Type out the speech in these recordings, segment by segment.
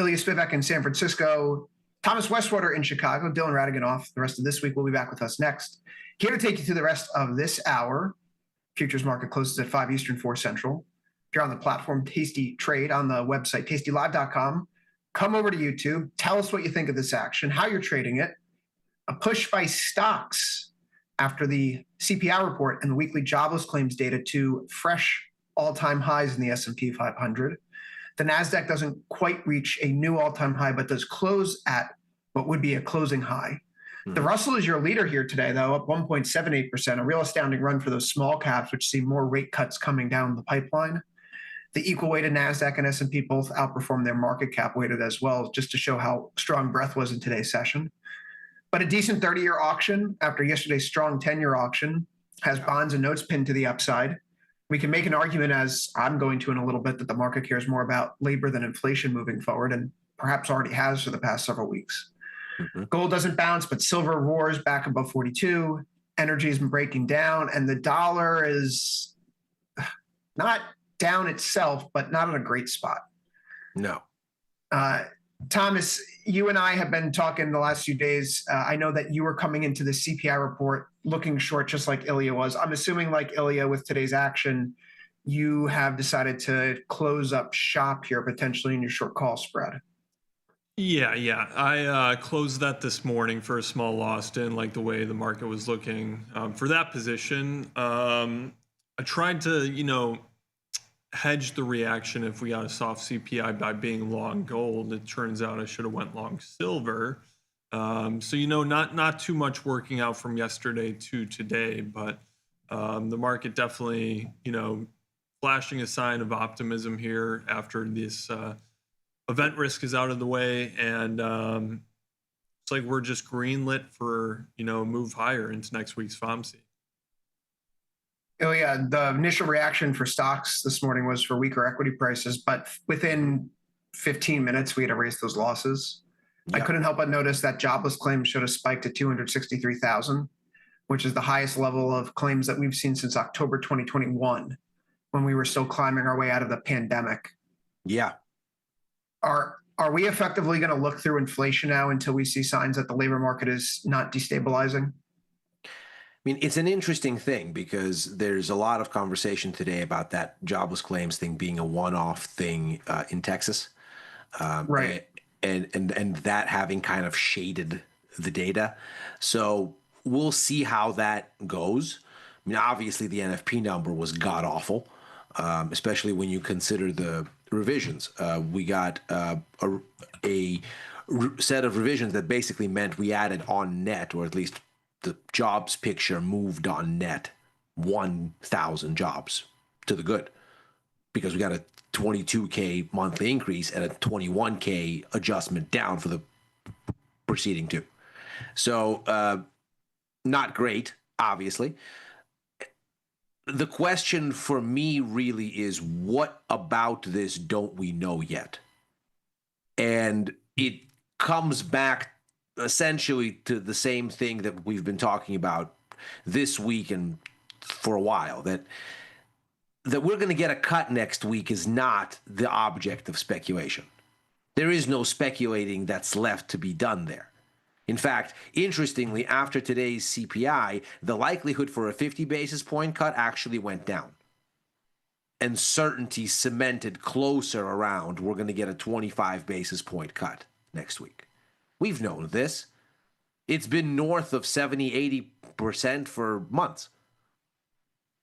Ilya Spivak in San Francisco, Thomas Westwater in Chicago, Dylan Radigan off the rest of this week. Will be back with us next. Here to take you through the rest of this hour. Futures market closes at 5 Eastern, 4 Central. If you're on the platform Tasty Trade on the website tastylive.com, come over to YouTube. Tell us what you think of this action, how you're trading it. A push by stocks after the CPI report and the weekly jobless claims data to fresh all-time highs in the S&P 500. The NASDAQ doesn't quite reach a new all-time high, but does close at what would be a closing high. The Russell is your leader here today, though, up 1.78%, a real astounding run for those small caps, which see more rate cuts coming down the pipeline. The equal-weighted NASDAQ and S&P both outperformed their market cap weighted as well, just to show how strong breadth was in today's session. But a decent 30-year auction after yesterday's strong 10-year auction has bonds and notes pinned to the upside. We can make an argument, as I'm going to in a little bit, that the market cares more about labor than inflation moving forward, and perhaps already has for the past several weeks. Gold doesn't bounce, but silver roars back above 42. Energy has been breaking down, and the dollar is not down itself, but not in a great spot. No. Thomas, you and I have been talking the last few days. I know that you were coming into the CPI report looking short, just like Ilya was. I'm assuming, like Ilya, with today's action, you have decided to close up shop here, potentially in your short call spread. Yeah. I closed that this morning for a small loss. Didn't like the way the market was looking for that position. I tried to, hedge the reaction if we got a soft CPI by being long gold. It turns out I should have went long silver. So not too much working out from yesterday to today, but the market definitely, flashing a sign of optimism here after this event risk is out of the way, and it's like we're just greenlit for move higher into next week's FOMC. Oh yeah, the initial reaction for stocks this morning was for weaker equity prices, but within 15 minutes we had erased those losses. Yeah. I couldn't help but notice that jobless claims showed a spike to 263,000, which is the highest level of claims that we've seen since October 2021, when we were still climbing our way out of the pandemic. Yeah. Are we effectively going to look through inflation now until we see signs that the labor market is not destabilizing? I mean, it's an interesting thing because there's a lot of conversation today about that jobless claims thing being a one-off thing in Texas. Right. And that having kind of shaded the data. So we'll see how that goes. I mean, obviously the NFP number was god-awful, especially when you consider the revisions. We got a set of revisions that basically meant we added on net, or at least the jobs picture moved on net 1,000 jobs to the good, because we got a 22K monthly increase and a 21K adjustment down for the preceding two. So not great, obviously. The question for me really is, what about this don't we know yet? And it comes back essentially to the same thing that we've been talking about this week and for a while, that we're going to get a cut next week is not the object of speculation. There is no speculating that's left to be done there. In fact, interestingly, after today's CPI, the likelihood for a 50 basis point cut actually went down. And certainty cemented closer around we're going to get a 25 basis point cut next week. We've known this. It's been north of 70, 80% for months.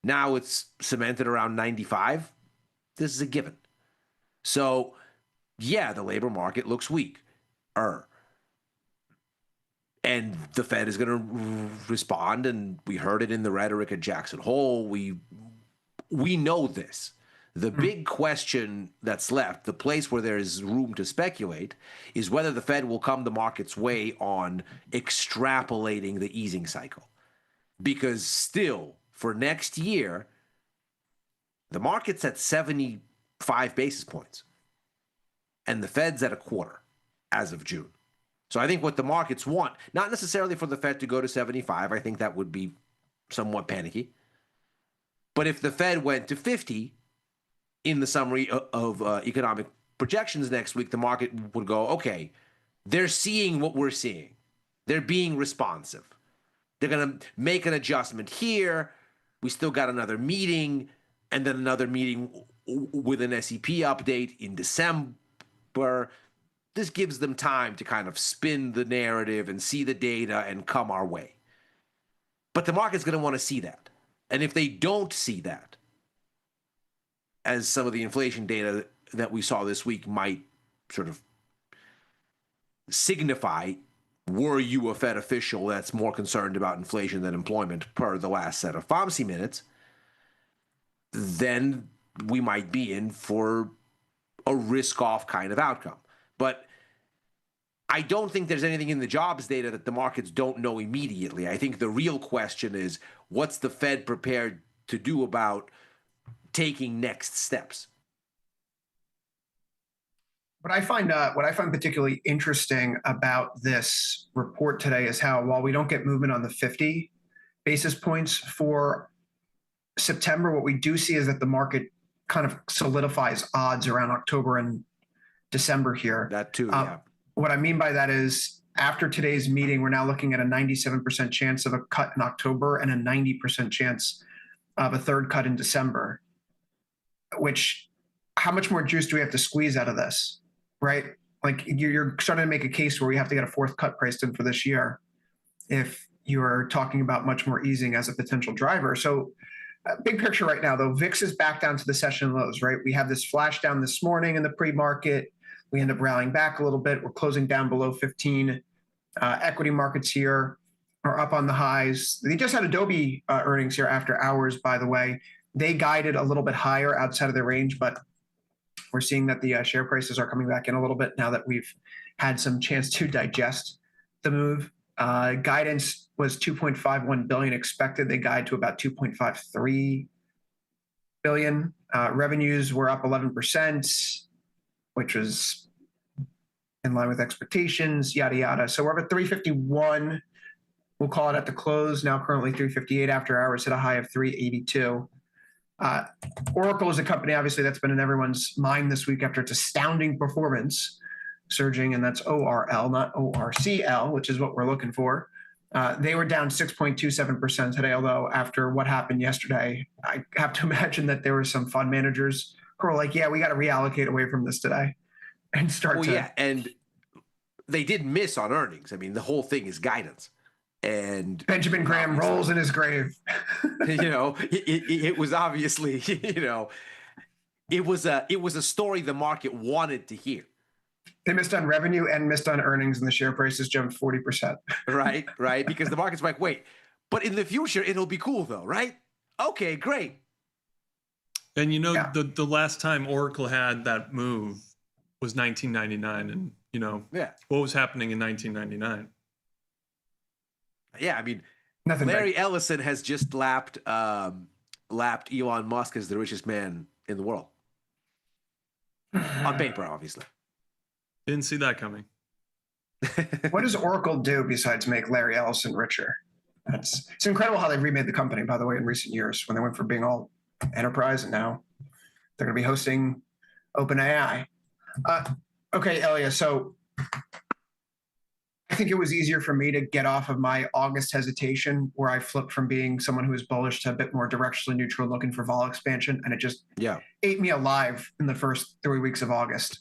Now it's cemented around 95. This is a given. So, yeah, the labor market looks weak. And the Fed is going to respond, and we heard it in the rhetoric at Jackson Hole. We know this. The big question that's left, the place where there is room to speculate, is whether the Fed will come the market's way on extrapolating the easing cycle. Because still, for next year, the market's at 75 basis points, and the Fed's at a quarter as of June. So I think what the markets want, not necessarily for the Fed to go to 75, I think that would be somewhat panicky. But if the Fed went to 50, in the summary of economic projections next week, the market would go, okay, they're seeing what we're seeing. They're being responsive. They're going to make an adjustment here. We still got another meeting, and then another meeting with an SEP update in December. This gives them time to kind of spin the narrative and see the data and come our way. But the market's going to want to see that. And if they don't see that, as some of the inflation data that we saw this week might sort of signify, were you a Fed official that's more concerned about inflation than employment per the last set of FOMC minutes, then we might be in for a risk-off kind of outcome. But I don't think there's anything in the jobs data that the markets don't know immediately. I think the real question is, what's the Fed prepared to do about taking next steps? What I find particularly interesting about this report today is how, while we don't get movement on the 50 basis points for September, what we do see is that the market kind of solidifies odds around October and December here. That too, yeah. What I mean by that is, after today's meeting, we're now looking at a 97% chance of a cut in October and a 90% chance of a third cut in December. Which, how much more juice do we have to squeeze out of this? Right? Like, you're starting to make a case where we have to get a fourth cut priced in for this year if you're talking about much more easing as a potential driver. So big picture right now, though, VIX is back down to the session lows, right? We have this flash down this morning in the pre-market. We end up rallying back a little bit. We're closing down below 15. Equity markets here are up on the highs. They just had Adobe earnings here after hours, by the way. They guided a little bit higher outside of their range, but we're seeing that the share prices are coming back in a little bit now that we've had some chance to digest the move. Guidance was 2.51 billion expected. They guide to about 2.53 billion. Revenues were up 11%, which was in line with expectations, yada, yada. So we're up at 351. We'll call it at the close. Now currently 358 after hours, hit a high of 382. Oracle is a company, obviously, that's been in everyone's mind this week after its astounding performance, surging, and that's ORL, not ORCL, which is what we're looking for. They were down 6.27% today, although after what happened yesterday, I have to imagine that there were some fund managers who were like, yeah, we got to reallocate away from this today and start Yeah, and they did miss on earnings. I mean, the whole thing is guidance. And Benjamin Graham rolls in his grave. It was obviously, it was a story the market wanted to hear. They missed on revenue and missed on earnings, and the share prices jumped 40%. Right. Because the market's like, wait, but in the future, it'll be cool though, right? Okay, great. And the last time Oracle had that move was 1999, and what was happening in 1999? Yeah, I mean, Nothing Larry Ellison has just lapped Elon Musk as the richest man in the world. On paper, obviously. Didn't see that coming. What does Oracle do besides make Larry Ellison richer? It's incredible how they've remade the company, by the way, in recent years, when they went from being all enterprise and now they're going to be hosting OpenAI. Okay, Elia, so I think it was easier for me to get off of my August hesitation, where I flipped from being someone who was bullish to a bit more directionally neutral, looking for vol expansion, and it just ate me alive in the first 3 weeks of August.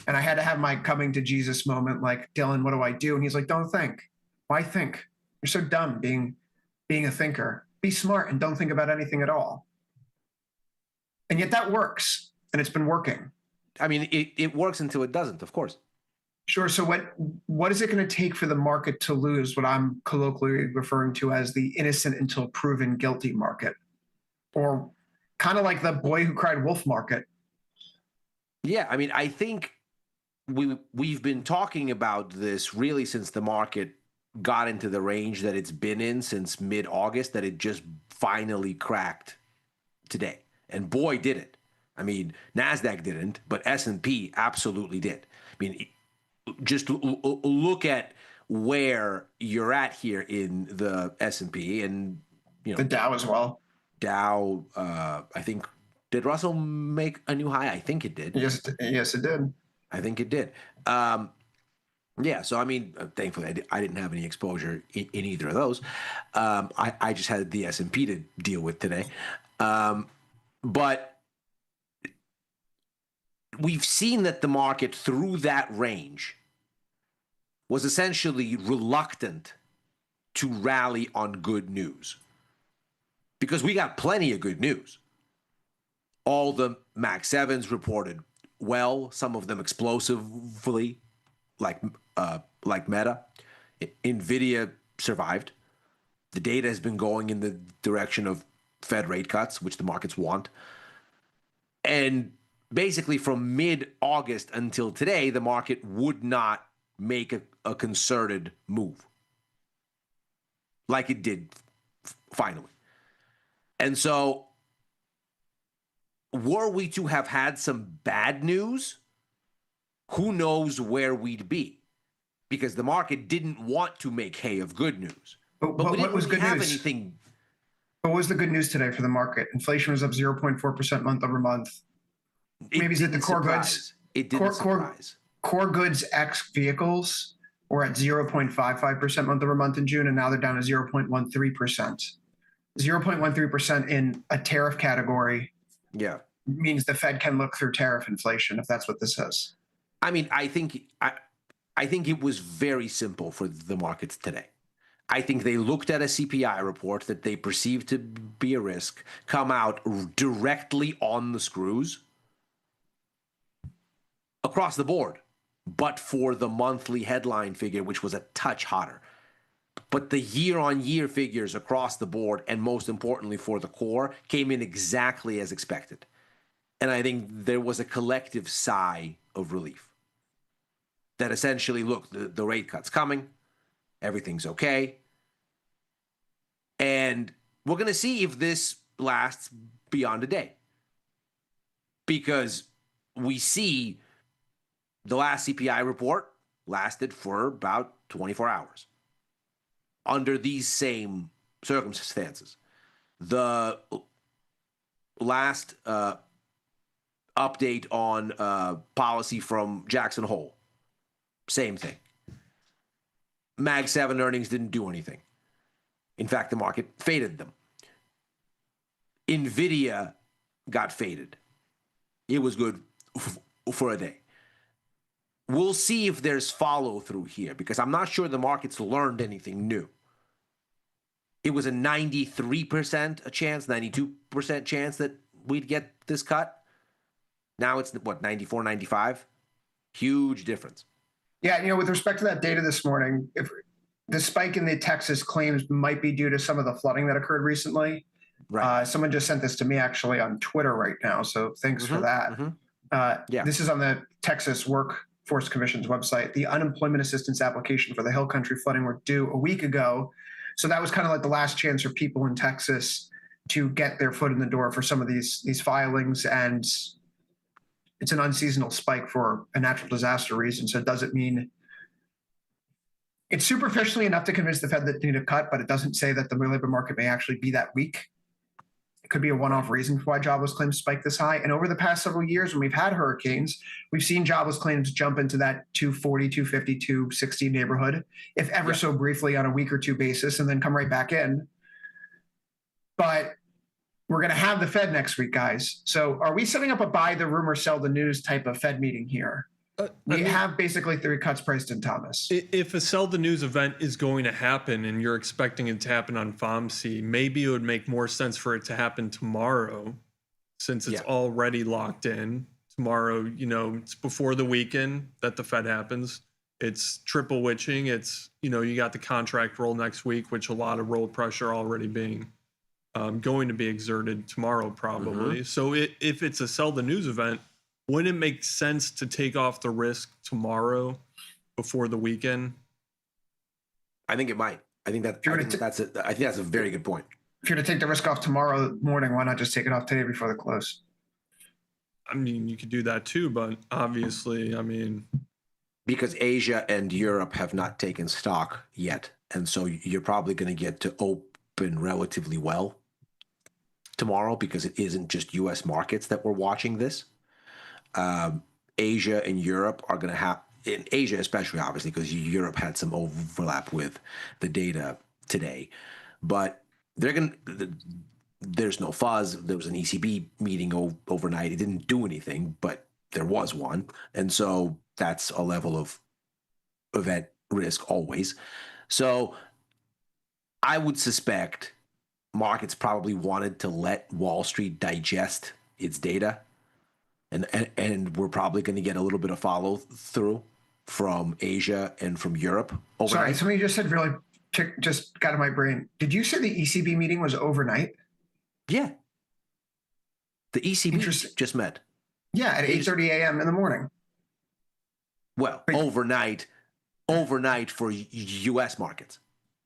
And I had to have my coming to Jesus moment, like, Dylan, what do I do? And he's like, don't think. Why think? You're so dumb being a thinker. Be smart and don't think about anything at all. And yet that works, and it's been working. I mean, it works until it doesn't, of course. Sure. So what is it going to take for the market to lose what I'm colloquially referring to as the innocent until proven guilty market, or kind of like the boy who cried wolf market? Yeah, I mean, I think we've been talking about this really since the market got into the range that it's been in since mid-August, that it just finally cracked today. And boy, did it. I mean, NASDAQ didn't, but S&P absolutely did. I mean, just look at where you're at here in the S&P, and the Dow as well. Dow, I think, did Russell make a new high? I think it did. Yes, it did. I think it did. Yeah, so I mean, thankfully, I didn't have any exposure in either of those. I just had the S&P to deal with today. But we've seen that the market through that range was essentially reluctant to rally on good news because we got plenty of good news. All the Max 7s reported well, some of them explosively, like Meta. Nvidia survived. The data has been going in the direction of Fed rate cuts, which the markets want. And basically from mid-August until today, the market would not make a concerted move like it did finally. And so were we to have had some bad news, who knows where we'd be? Because the market didn't want to make hay of good news. But we what didn't was really good have news? anything. What was the good news today for the market? Inflation was up 0.4% month over month. Maybe is it the core goods? It didn't surprise. Core goods X vehicles were at 0.55% month over month in June, and now they're down to 0.13%. 0.13% in a tariff category means the Fed can look through tariff inflation, if that's what this is. I mean, I think it was very simple for the markets today. I think they looked at a CPI report that they perceived to be a risk, come out directly on the screws across the board, but for the monthly headline figure, which was a touch hotter. But the year-on-year figures across the board, and most importantly for the core, came in exactly as expected. And I think there was a collective sigh of relief. That essentially, look, the rate cut's coming, everything's okay. And we're going to see if this lasts beyond a day. Because we see the last CPI report lasted for about 24 hours. Under these same circumstances. The last update on policy from Jackson Hole, same thing. Mag 7 earnings didn't do anything. In fact, the market faded them. Nvidia got faded. It was good for a day. We'll see if there's follow through here because I'm not sure the market's learned anything new. It was a 93% a chance, 92% chance that we'd get this cut. Now it's what, 94, 95? Huge difference. Yeah, with respect to that data this morning, if the spike in the Texas claims might be due to some of the flooding that occurred recently. Right. Someone just sent this to me actually on Twitter right now, so thanks for that. This is on the Texas Workforce Commission's website. The unemployment assistance application for the Hill Country flooding were due a week ago. So that was kind of like the last chance for people in Texas to get their foot in the door for some of these filings. And it's an unseasonal spike for a natural disaster reason. So it doesn't mean it's superficially enough to convince the Fed that they need a cut, but it doesn't say that the labor market may actually be that weak. It could be a one-off reason for why jobless claims spike this high. And over the past several years, when we've had hurricanes, we've seen jobless claims jump into that 240, 250, 260 neighborhood, if ever so briefly on a week or two basis, and then come right back in. But we're going to have the Fed next week, guys. So are we setting up a buy the rumor, sell the news type of Fed meeting here? We have basically 3 cuts priced in, Thomas. If a sell the news event is going to happen and you're expecting it to happen on FOMC, maybe it would make more sense for it to happen tomorrow since it's already locked in. Tomorrow, it's before the weekend that the Fed happens. It's triple witching. It's, you got the contract roll next week, which a lot of roll pressure already being going to be exerted tomorrow probably. So if it's a sell the news event, wouldn't it make sense to take off the risk tomorrow before the weekend? I think it might. I think that's a very good point. If you're to take the risk off tomorrow morning, why not just take it off today before the close? I mean, you could do that too, but obviously, because Asia and Europe have not taken stock yet, and so you're probably going to get to open relatively well tomorrow because it isn't just U.S. markets that we're watching this. Asia and Europe are going to have, in Asia especially, obviously, because Europe had some overlap with the data today, but they're going to, there's no fuzz. There was an ECB meeting overnight. It didn't do anything, but there was one. And so that's a level of event risk always. So I would suspect markets probably wanted to let Wall Street digest its data. And we're probably going to get a little bit of follow through from Asia and from Europe overnight. Sorry, something you just said really just got in my brain. Did you say the ECB meeting was overnight? Yeah. The ECB just met. Yeah, at 8:30 a.m. in the morning. Well, overnight for U.S. markets.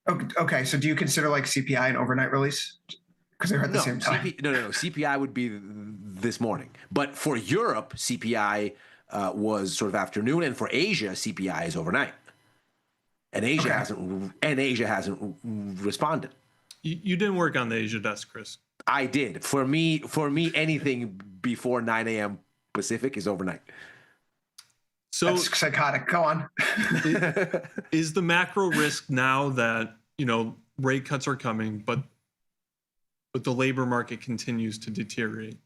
Okay, so do you consider like CPI an overnight release? Because they're at the same time. No. CPI would be this morning. But for Europe, CPI was sort of afternoon, and for Asia, CPI is overnight. And Asia hasn't responded. You didn't work on the Asia desk, Chris. I did. For me, anything before 9 a.m. Pacific is overnight. So that's psychotic. Go on. Is the macro risk now that, rate cuts are coming, but the labor market continues to deteriorate?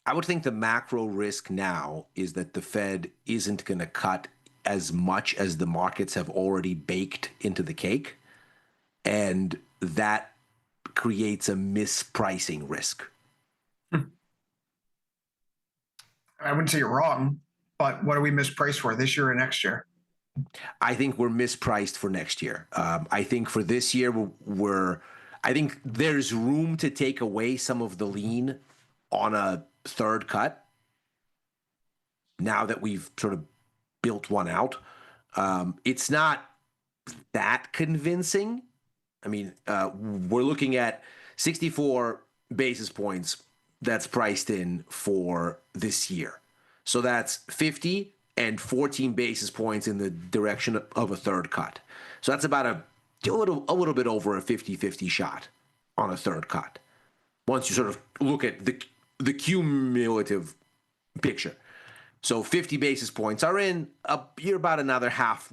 I would think the macro risk now is that the Fed isn't going to cut as much as the markets have already baked into the cake, and that creates a mispricing risk. I wouldn't say you're wrong, but what are we mispriced for this year or next year? I think we're mispriced for next year. I think for this year, I think there's room to take away some of the lean on a third cut now that we've sort of built one out. It's not that convincing. I mean, we're looking at 64 basis points that's priced in for this year. So that's 50 and 14 basis points in the direction of a third cut. So that's about a little bit over a 50-50 shot on a third cut. Once you sort of look at the cumulative picture. So 50 basis points are in, you're about another half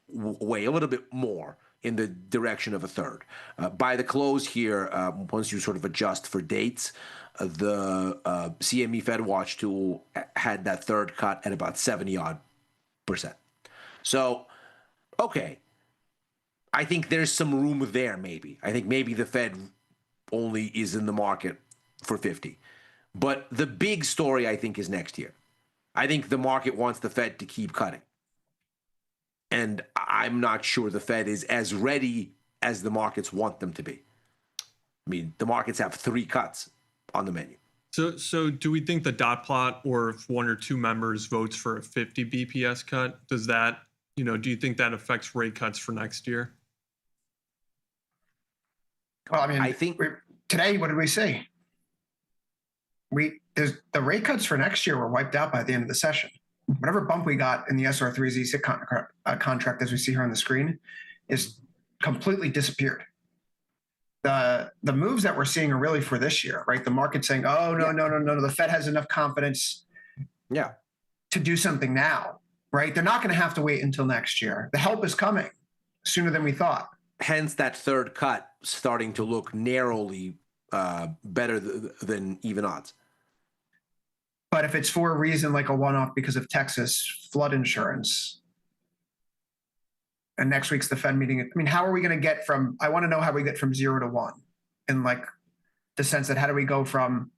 way, a little bit more in the direction of a third. By the close here, once you sort of adjust for dates, the CME Fed Watch tool had that third cut at about 70-odd%. So, okay. I think there's some room there, maybe. I think maybe the Fed only is in the market for 50. But the big story, I think, is next year. I think the market wants the Fed to keep cutting. And I'm not sure the Fed is as ready as the markets want them to be. I mean, the markets have 3 cuts on the menu. So do we think the dot plot, or if one or two members votes for a 50 BPS cut, does that, do you think that affects rate cuts for next year? Well, I mean, I think today, what did we say? The rate cuts for next year were wiped out by the end of the session. Whatever bump we got in the SR3Z contract, as we see here on the screen, is completely disappeared. The moves that we're seeing are really for this year, right? The market saying, "Oh no, the Fed has enough confidence, to do something now," right? They're not going to have to wait until next year. The help is coming sooner than we thought. Hence, that third cut starting to look narrowly better than even odds. But if it's for a reason like a one-off because of Texas flood insurance, and next week's the Fed meeting, I mean, how are we going to get I want to know how we get from 0 to 1 in like the sense that how do we go from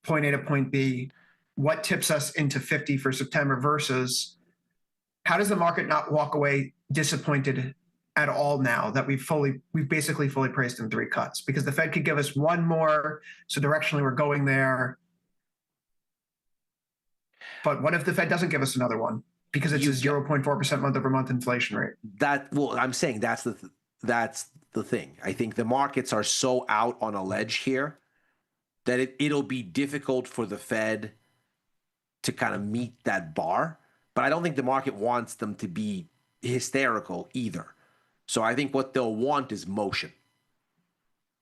point A to point B? What tips us into 50 for September versus how does the market not walk away disappointed at all now that we've basically fully priced in 3 cuts? Because the Fed could give us one more, so directionally we're going there. But what if the Fed doesn't give us another one because it's a 0.4% month-over-month inflation rate? I'm saying that's the thing. I think the markets are so out on a ledge here that it'll be difficult for the Fed to kind of meet that bar. But I don't think the market wants them to be hysterical either. So I think what they'll want is motion.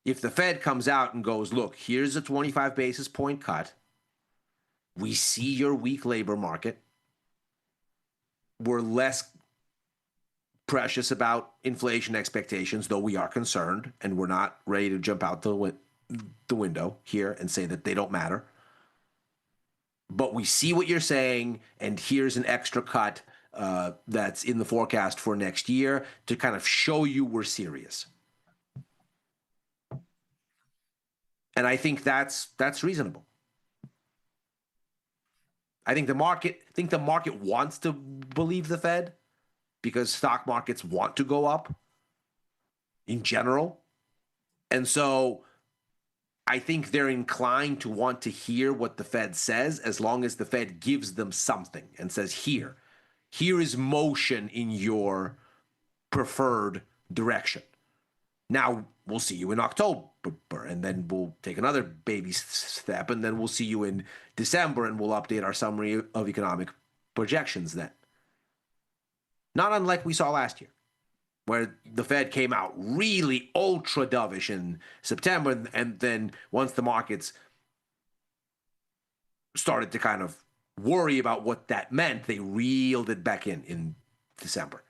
If the Fed comes out and goes, look, here's a 25 basis point cut. We see your weak labor market. We're less precious about inflation expectations, though we are concerned, and we're not ready to jump out the window here and say that they don't matter. But we see what you're saying, and here's an extra cut that's in the forecast for next year to kind of show you we're serious. And I think that's reasonable. I think the market wants to believe the Fed because stock markets want to go up in general. And so I think they're inclined to want to hear what the Fed says as long as the Fed gives them something and says, here is motion in your preferred direction. Now we'll see you in October, and then we'll take another baby step, and then we'll see you in December, and we'll update our summary of economic projections then. Not unlike we saw last year, where the Fed came out really ultra dovish in September, and then once the markets started to kind of worry about what that meant, they reeled it back in December.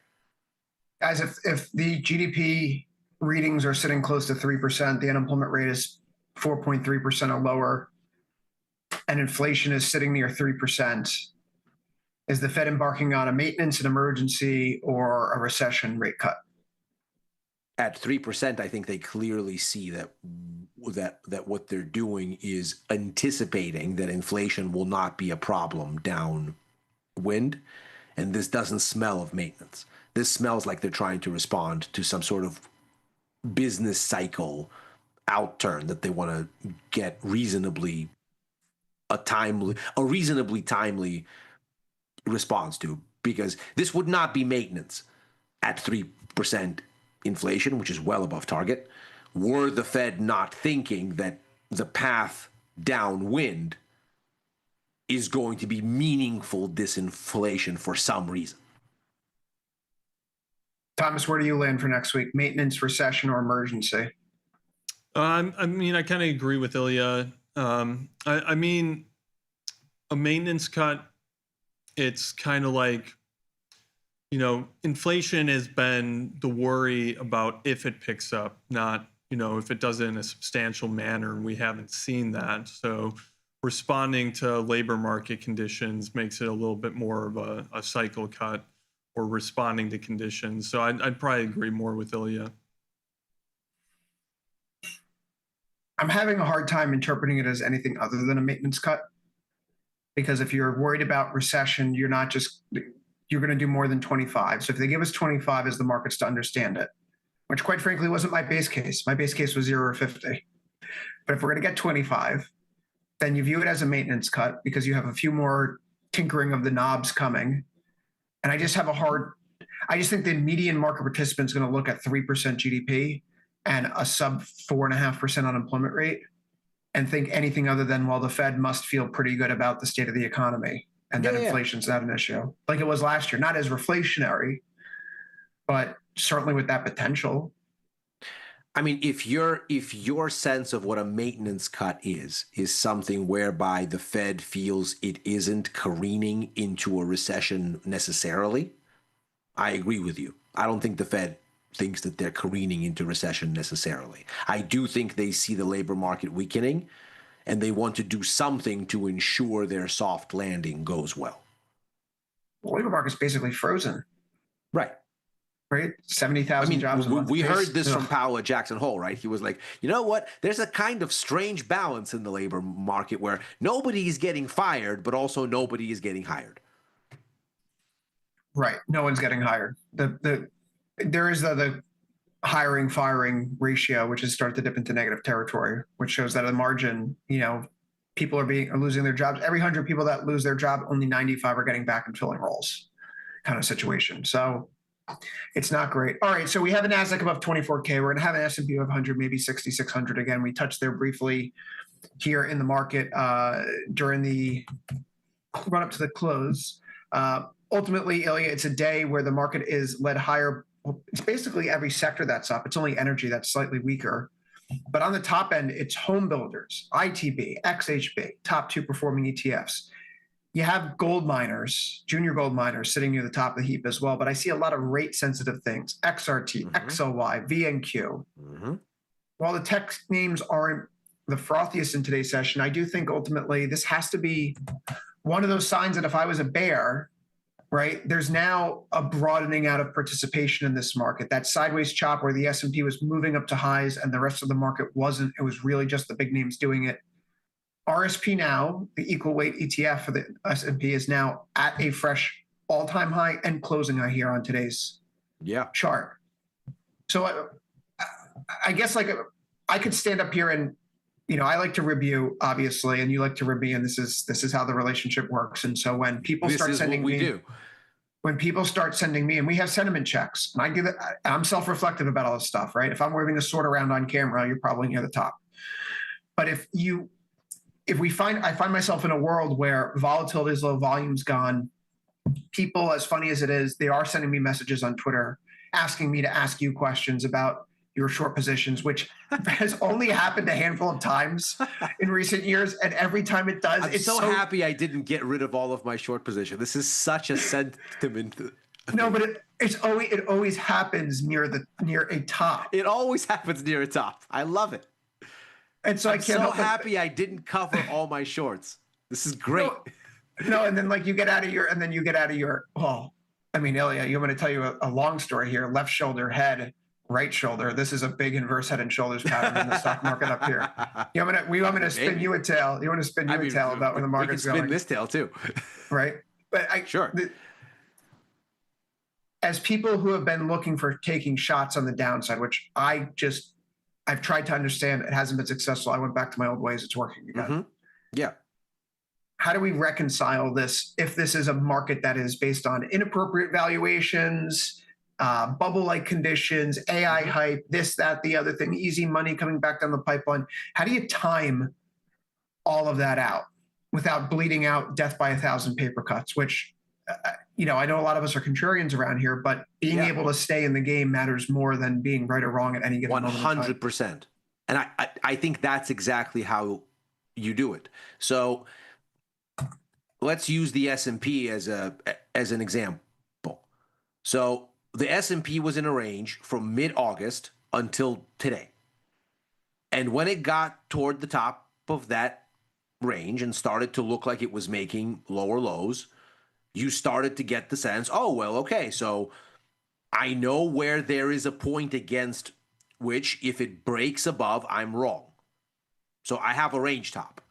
Guys, if the GDP readings are sitting close to 3%, the unemployment rate is 4.3% or lower, and inflation is sitting near 3%, is the Fed embarking on a maintenance, an emergency, or a recession rate cut? At 3%, I think they clearly see that what they're doing is anticipating that inflation will not be a problem downwind, and this doesn't smell of maintenance. This smells like they're trying to respond to some sort of business cycle outturn that they want to get a reasonably timely response to, because this would not be maintenance at 3% inflation, which is well above target, were the Fed not thinking that the path downwind is going to be meaningful disinflation for some reason. Thomas, where do you land for next week? Maintenance, recession, or emergency? I mean, I kind of agree with Ilya. I mean, a maintenance cut, it's kind of like, inflation has been the worry about if it picks up, not, if it does it in a substantial manner, and we haven't seen that. So responding to labor market conditions makes it a little bit more of a cycle cut, or responding to conditions. So I'd probably agree more with Ilya. I'm having a hard time interpreting it as anything other than a maintenance cut, because if you're worried about recession, you're going to do more than 25. So if they give us 25 as the markets to understand it, which quite frankly wasn't my base case. My base case was 0 or 50. But if we're going to get 25, then you view it as a maintenance cut because you have a few more tinkering of the knobs coming. And I just think the median market participant is going to look at 3% GDP and a sub 4.5% unemployment rate and think anything other than, well, the Fed must feel pretty good about the state of the economy and that inflation's not an issue, like it was last year. Not as reflationary, but certainly with that potential. I mean, if your sense of what a maintenance cut is something whereby the Fed feels it isn't careening into a recession necessarily, I agree with you. I don't think the Fed thinks that they're careening into recession necessarily. I do think they see the labor market weakening, and they want to do something to ensure their soft landing goes well. The labor market's basically frozen. Right. 70,000 jobs. We heard this from Powell at Jackson Hole, right? He was like, you know what? There's a kind of strange balance in the labor market where nobody is getting fired, but also nobody is getting hired. Right. No one's getting hired. There is the hiring firing ratio, which has started to dip into negative territory, which shows that at the margin, people are losing their jobs. Every 100 people that lose their job, only 95 are getting back and filling roles, kind of situation. So it's not great. All right. So we have a NASDAQ above 24K. We're going to have an S&P 500, maybe 6,600 again. We touched there briefly here in the market during the run up to the close. Ultimately, Ilya, it's a day where the market is led higher. It's basically every sector that's up. It's only energy that's slightly weaker. But on the top end, it's home builders, ITB, XHB, top two performing ETFs. you have gold miners, junior gold miners sitting near the top of the heap as well. But I see a lot of rate sensitive things, XRT, XLY, VNQ. While the tech names aren't the frothiest in today's session, I do think ultimately this has to be one of those signs that if I was a bear, right, there's now a broadening out of participation in this market. That sideways chop where the S&P was moving up to highs and the rest of the market wasn't. It was really just the big names doing it. RSP now, the equal weight ETF for the S&P, is now at a fresh all-time high and closing high here on today's chart. So I guess like I could stand up here and, I like to review, obviously, and you like to review, and this is how the relationship works. And so when people start sending me, when people start sending me, and we have sentiment checks, and I give it, I'm self-reflective about all this stuff, right? If I'm waving a sword around on camera, you're probably near the top. But I find myself in a world where volatility is low, volume's gone. People, as funny as it is, they are sending me messages on Twitter asking me to ask you questions about your short positions, which has only happened a handful of times in recent years. And every time it does, I'm so happy I didn't get rid of all of my short position. This is such a sentiment. No, but it always happens near a top. It always happens near a top. I love it. And so I'm so happy I didn't cover all my shorts. This is great. No, and then like you get out of your, well, I mean, Ilya, I'm going to tell you a long story here. Left shoulder, head, right shoulder. This is a big inverse head and shoulders pattern in the stock market up here. You want me to spin you a tail? You want to spin you a tail about where the market's going? We can spin this tail too. Right? But sure. As people who have been looking for taking shots on the downside, which I've tried to understand, it hasn't been successful. I went back to my old ways. It's working again. Yeah. How do we reconcile this if this is a market that is based on inappropriate valuations, bubble-like conditions, AI hype, this, that, the other thing, easy money coming back down the pipeline? How do you time all of that out without bleeding out death by 1,000 paper cuts, which, I know a lot of us are contrarians around here, but being able to stay in the game matters more than being right or wrong at any given moment. 100%. And I think that's exactly how you do it. So let's use the S&P as an example. So the S&P was in a range from mid-August until today. And when it got toward the top of that range and started to look like it was making lower lows, you started to get the sense, oh, well, okay, so I know where there is a point against which if it breaks above, I'm wrong. So I have a range top.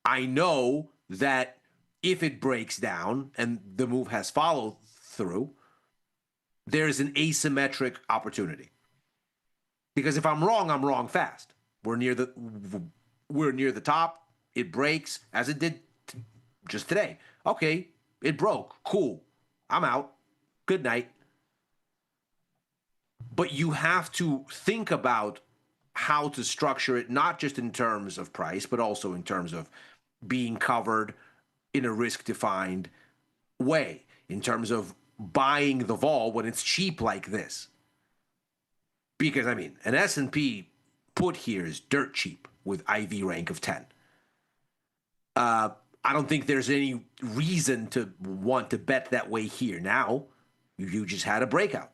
I know that if it breaks down and the move has followed through, there's an asymmetric opportunity. Because if I'm wrong fast. We're near the top. It breaks as it did just today. Okay, it broke. Cool. I'm out. Good night. But you have to think about how to structure it, not just in terms of price, but also in terms of being covered in a risk-defined way, in terms of buying the vol when it's cheap like this. Because, I mean, an S&P put here is dirt cheap with IV rank of 10. I don't think there's any reason to want to bet that way here. Now, you just had a breakout.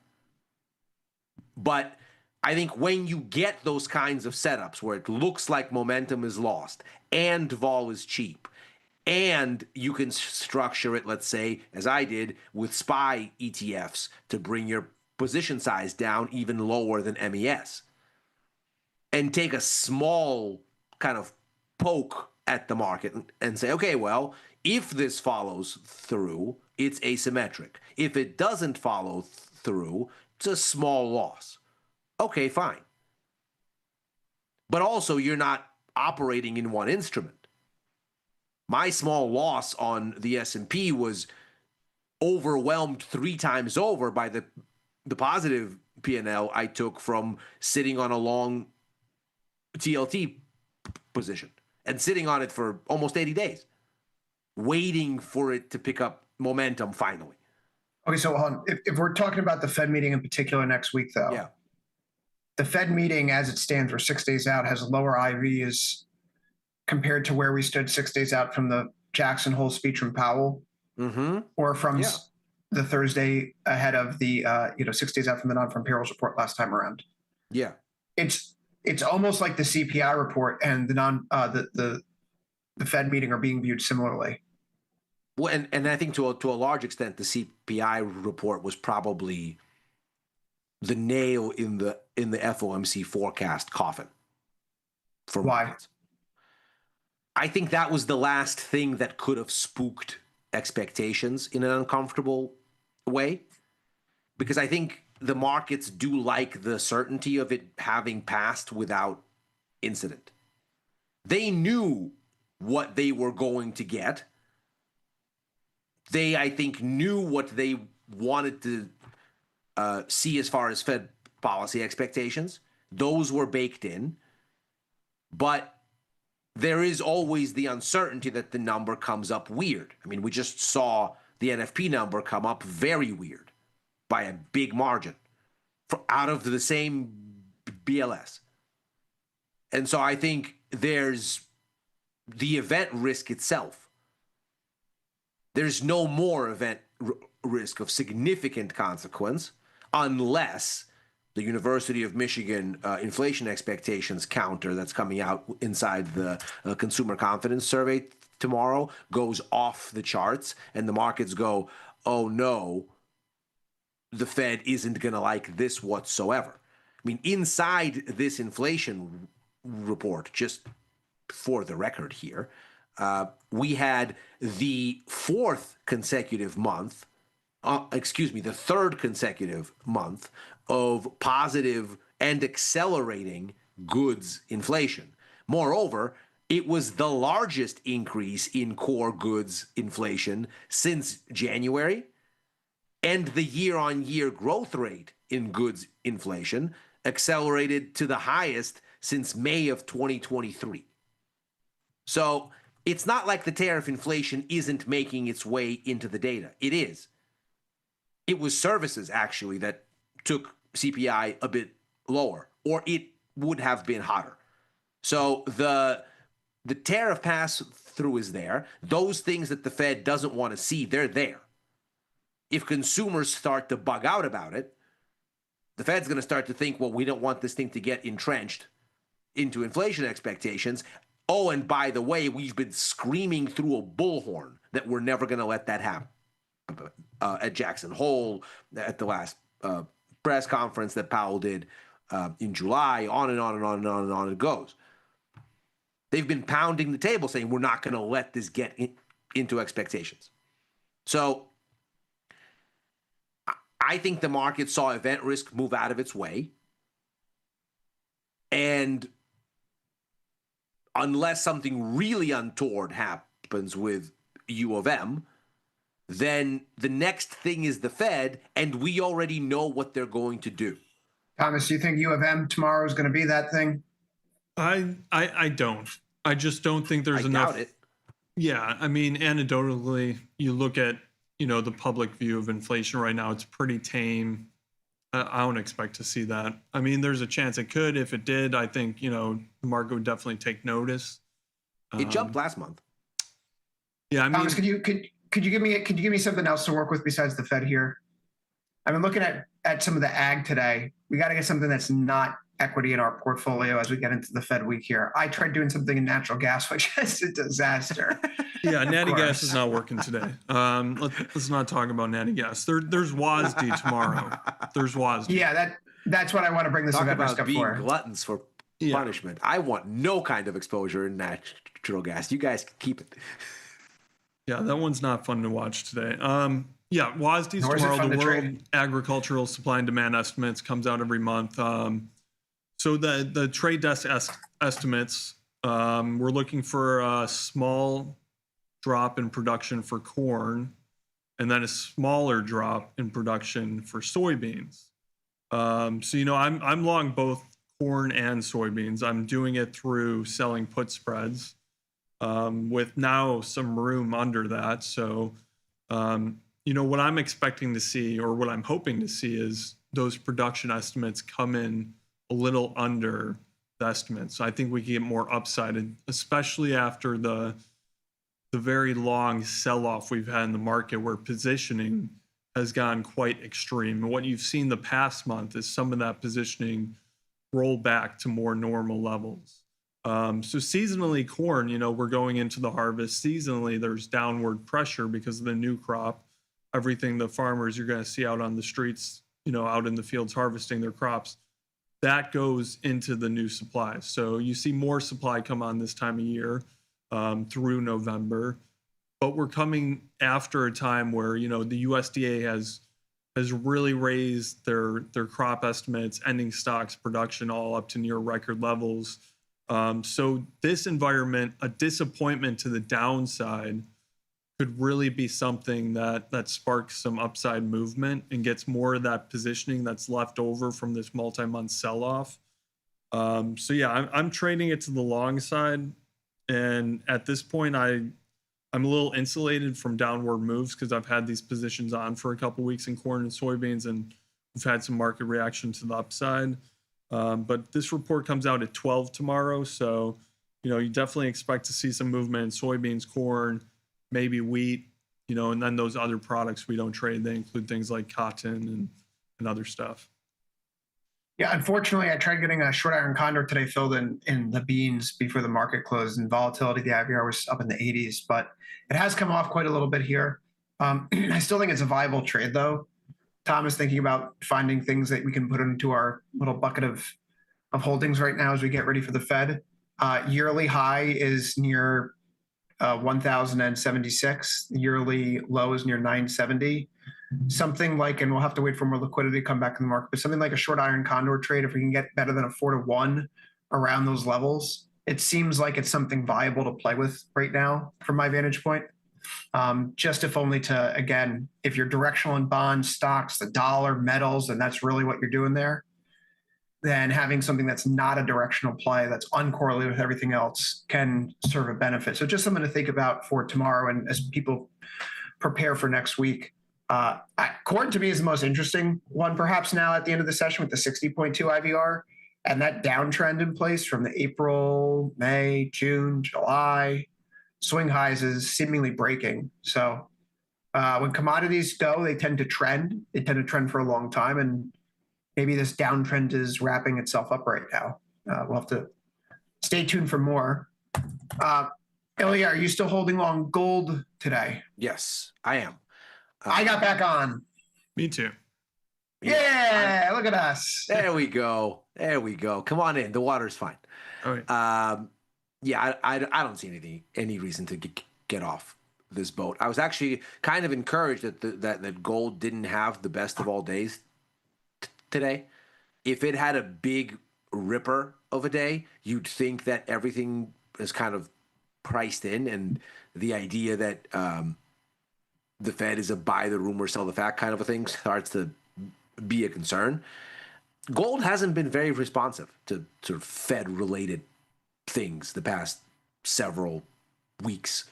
But I think when you get those kinds of setups where it looks like momentum is lost and vol is cheap, and you can structure it, let's say, as I did, with SPY ETFs to bring your position size down even lower than MES, and take a small kind of poke at the market and say, okay, well, if this follows through, it's asymmetric. If it doesn't follow through, it's a small loss. Okay, fine. But also, you're not operating in one instrument. My small loss on the S&P was overwhelmed 3 times over by the positive P&L I took from sitting on a long TLT position and sitting on it for almost 80 days, waiting for it to pick up momentum finally. Okay, so hold on. If we're talking about the Fed meeting in particular next week, though, the Fed meeting as it stands, we're 6 days out, has lower IVs compared to where we stood 6 days out from the Jackson Hole speech from Powell, or from the Thursday ahead of the 6 days out from the non-farm payrolls report last time around. Yeah, it's almost like the CPI report and the Fed meeting are being viewed similarly. Well, and I think to a large extent, the CPI report was probably the nail in the FOMC forecast coffin. For why? Markets. I think that was the last thing that could have spooked expectations in an uncomfortable way, because I think the markets do like the certainty of it having passed without incident. They knew what they were going to get. They, I think, knew what they wanted to see as far as Fed policy expectations. Those were baked in. But there is always the uncertainty that the number comes up weird. I mean, we just saw the NFP number come up very weird by a big margin out of the same BLS. And so I think there's the event risk itself. There's no more event risk of significant consequence unless the University of Michigan inflation expectations counter that's coming out inside the consumer confidence survey tomorrow goes off the charts and the markets go, oh no, the Fed isn't going to like this whatsoever. I mean, inside this inflation report, just for the record here, we had the the third consecutive month of positive and accelerating goods inflation. Moreover, it was the largest increase in core goods inflation since January, and the year-on-year growth rate in goods inflation accelerated to the highest since May of 2023. So it's not like the tariff inflation isn't making its way into the data. It is. It was services, actually, that took CPI a bit lower, or it would have been hotter. So the tariff pass-through is there. Those things that the Fed doesn't want to see, they're there. If consumers start to bug out about it, the Fed's going to start to think, well, we don't want this thing to get entrenched into inflation expectations. Oh, and by the way, we've been screaming through a bullhorn that we're never going to let that happen. At Jackson Hole, at the last press conference that Powell did in July, on and on and on and on and on it goes. They've been pounding the table saying we're not going to let this get into expectations. So I think the market saw event risk move out of its way. And unless something really untoward happens with U of M, then the next thing is the Fed, and we already know what they're going to do. Thomas, do you think U of M tomorrow is going to be that thing? I don't. I just don't think there's enough. Doubt it. Yeah, I mean, anecdotally, you look at the public view of inflation right now; it's pretty tame. I don't expect to see that. I mean, there's a chance it could. If it did, I think the market would definitely take notice. It jumped last month. Yeah, I mean, Thomas, could you give me something else to work with besides the Fed here? I've been looking at some of the ag today. We got to get something that's not equity in our portfolio as we get into the Fed week here. I tried doing something in natural gas, which is a disaster. Yeah, natty gas is not working today. Let's not talk about natty gas. There's WASD tomorrow. There's WASD. Yeah, that's what I want to bring this event risk up being for. Gluttons for punishment. I want no kind of exposure in natural gas. You guys can keep it. Yeah, that one's not fun to watch today. Yeah, WASD's tomorrow. The World Agricultural Supply and Demand Estimates comes out every month. So the trade desk estimates, we're looking for a small drop in production for corn, and then a smaller drop in production for soybeans. So I'm long both corn and soybeans. I'm doing it through selling put spreads, with now some room under that. So what I'm expecting to see, or what I'm hoping to see, is those production estimates come in a little under the estimates. So I think we can get more upside, especially after the the very long sell-off we've had in the market where positioning has gone quite extreme. And what you've seen the past month is some of that positioning roll back to more normal levels. So seasonally, corn, we're going into the harvest. Seasonally, there's downward pressure because of the new crop. Everything the farmers you're going to see out on the streets, out in the fields harvesting their crops, that goes into the new supply. So you see more supply come on this time of year through November. But we're coming after a time where, the USDA has really raised their crop estimates, ending stocks, production all up to near record levels. So this environment, a disappointment to the downside, could really be something that sparks some upside movement and gets more of that positioning that's left over from this multi-month sell-off. So yeah, I'm trading it to the long side, and at this point, I'm a little insulated from downward moves because I've had these positions on for a couple weeks in corn and soybeans, and we've had some market reaction to the upside. But this report comes out at 12 tomorrow, so you definitely expect to see some movement in soybeans, corn, maybe wheat, and then those other products we don't trade. They include things like cotton and other stuff. Yeah, unfortunately, I tried getting a short iron condor today filled in the beans before the market closed, and volatility, the IVR was up in the 80s, but it has come off quite a little bit here. I still think it's a viable trade, though. Tom is thinking about finding things that we can put into our little bucket of holdings right now as we get ready for the Fed. Yearly high is near 1,076. The yearly low is near 970. Something like, and we'll have to wait for more liquidity to come back in the market, but something like a short iron condor trade, if we can get better than a 4-to-1 around those levels, it seems like it's something viable to play with right now from my vantage point. Just if only to, again, if you're directional in bonds, stocks, the dollar, metals, and that's really what you're doing there, then having something that's not a directional play, that's uncorrelated with everything else, can serve a benefit. So just something to think about for tomorrow and as people prepare for next week. Corn to me is the most interesting one, perhaps now at the end of the session with the 60.2 IVR and that downtrend in place from the April, May, June, July swing highs is seemingly breaking. So when commodities go, they tend to trend. They tend to trend for a long time, and maybe this downtrend is wrapping itself up right now. We'll have to stay tuned for more. Ilya, are you still holding long gold today? Yes, I am. I got back on. Me too. Yeah, look at us. There we go. There we go. Come on in. The water's fine. All right. Yeah, I don't see any reason to get off this boat. I was actually kind of encouraged that gold didn't have the best of all days today. If it had a big ripper of a day, you'd think that everything is kind of priced in, and the idea that the Fed is a buy the rumor, sell the fact kind of a thing starts to be a concern. Gold hasn't been very responsive to sort of Fed-related things the past several weeks.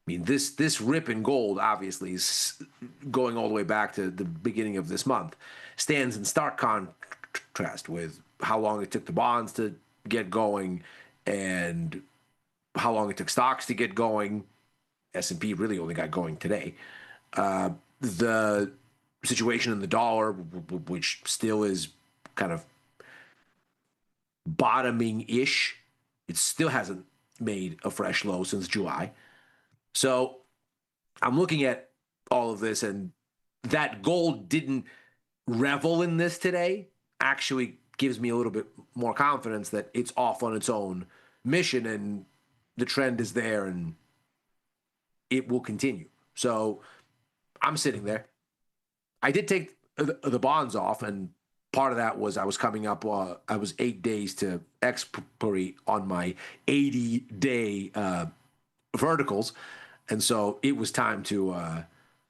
I mean, this rip in gold obviously is going all the way back to the beginning of this month, stands in stark contrast with how long it took the bonds to get going and how long it took stocks to get going. S&P really only got going today. The situation in the dollar, which still is kind of bottoming-ish, it still hasn't made a fresh low since July. So I'm looking at all of this, and that gold didn't revel in this today actually gives me a little bit more confidence that it's off on its own mission and the trend is there and it will continue. So I'm sitting there. I did take the bonds off, and part of that was I was coming up, I was 8 days to expiry on my 80-day verticals. And so it was time to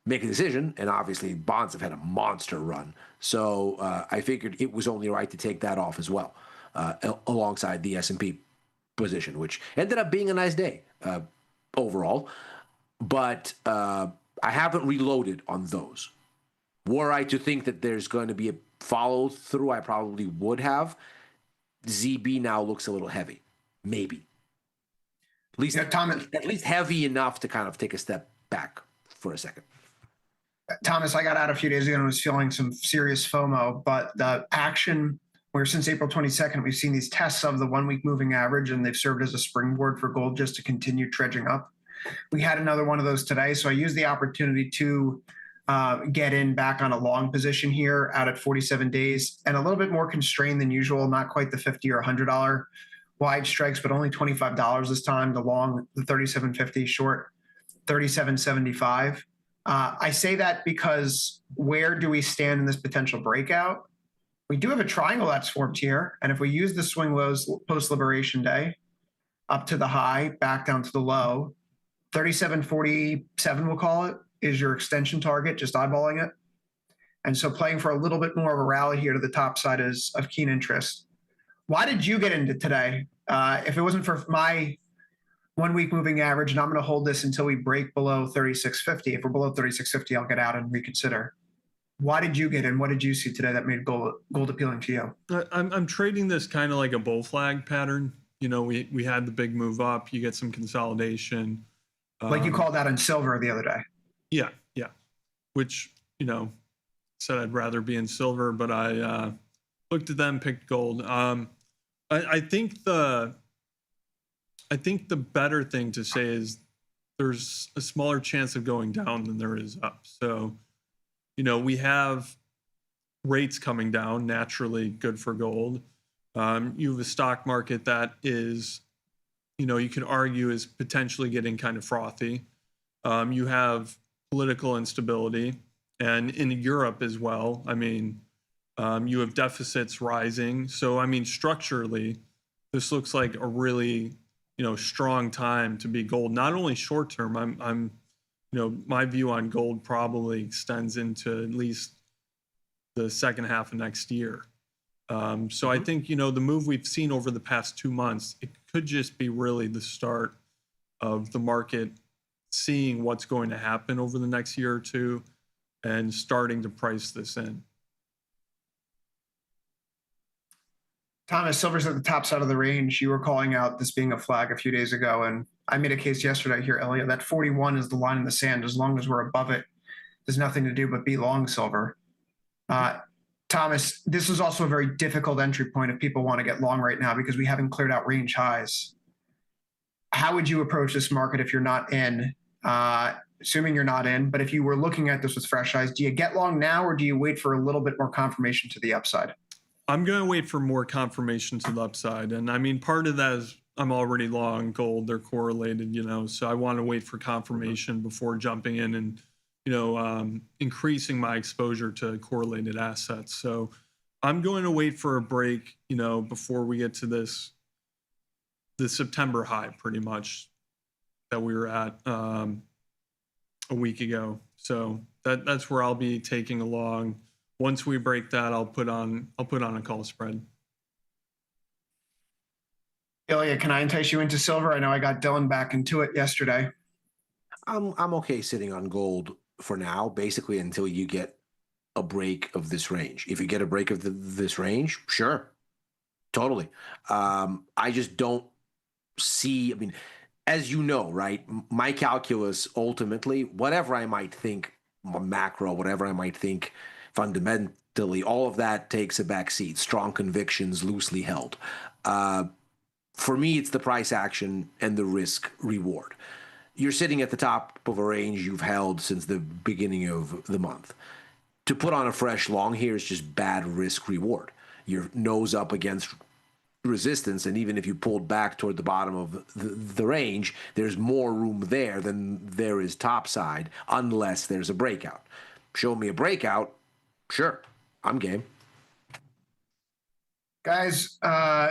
make a decision. And obviously bonds have had a monster run. So I figured it was only right to take that off as well, alongside the S&P position, which ended up being a nice day overall. But I haven't reloaded on those. Were I to think that there's going to be a follow through, I probably would have. ZB now looks a little heavy. Maybe. At least, Thomas, at least heavy enough to kind of take a step back for a second. Thomas, I got out a few days ago and was feeling some serious FOMO, but the action where since April 22nd, we've seen these tests of the 1 week moving average, and they've served as a springboard for gold just to continue trudging up. We had another one of those today. So I used the opportunity to get in back on a long position here out at 47 days and a little bit more constrained than usual, not quite the $50 or $100 wide strikes, but only $25 this time. The long, the 37.50, short 37.75. I say that because where do we stand in this potential breakout? We do have a triangle that's formed here. And if we use the swing lows post-liberation day, up to the high, back down to the low, 37.47, we'll call it, is your extension target, just eyeballing it. And so playing for a little bit more of a rally here to the top side is of keen interest. Why did you get into today? If it wasn't for my 1 week moving average, and I'm going to hold this until we break below 36.50. If we're below 36.50, I'll get out and reconsider. Why did you get in? What did you see today that made gold appealing to you? I'm trading this kind of like a bull flag pattern. You know, we had the big move up. You get some consolidation. Like you called out in silver the other day. Yeah. Which, you know, said I'd rather be in silver, but I looked at them, picked gold. I think the better thing to say is there's a smaller chance of going down than there is up. So, you know, we have rates coming down, naturally good for gold. You have a stock market that is, you know, you could argue is potentially getting kind of frothy. You have political instability, and in Europe as well. I mean, you have deficits rising. So, I mean, structurally, this looks like a really, you know, strong time to be gold. Not only short term, I'm you know, my view on gold probably extends into at least the second half of next year. So I think, you know, the move we've seen over the past 2 months, it could just be really the start of the market seeing what's going to happen over the next year or two and starting to price this in. Thomas, silver's at the top side of the range. You were calling out this being a flag a few days ago, and I made a case yesterday here, Elliot, that 41 is the line in the sand. As long as we're above it, there's nothing to do but be long silver. Thomas, this is also a very difficult entry point if people want to get long right now because we haven't cleared out range highs. How would you approach this market if you're not in? Assuming you're not in, but if you were looking at this with fresh eyes, do you get long now or do you wait for a little bit more confirmation to the upside? I'm going to wait for more confirmation to the upside. And I mean, part of that is I'm already long gold. They're correlated, you know, so I want to wait for confirmation before jumping in and, you know, increasing my exposure to correlated assets. So I'm going to wait for a break, you know, before we get to the September high pretty much that we were at a week ago. So that's where I'll be taking along. Once we break that, I'll put on a call spread. Ilya, can I entice you into silver? I know I got Dylan back into it yesterday. I'm okay sitting on gold for now, basically until you get a break of this range. If you get a break of this range, sure, totally. I just don't see. I mean, as you know, right? My calculus ultimately, whatever I might think macro, whatever I might think fundamentally, all of that takes a back seat. Strong convictions, loosely held. For me, it's the price action and the risk reward. You're sitting at the top of a range you've held since the beginning of the month. To put on a fresh long here is just bad risk reward. Your nose up against resistance, and even if you pulled back toward the bottom of the range, there's more room there than there is topside unless there's a breakout. Show me a breakout, sure, I'm game. Guys,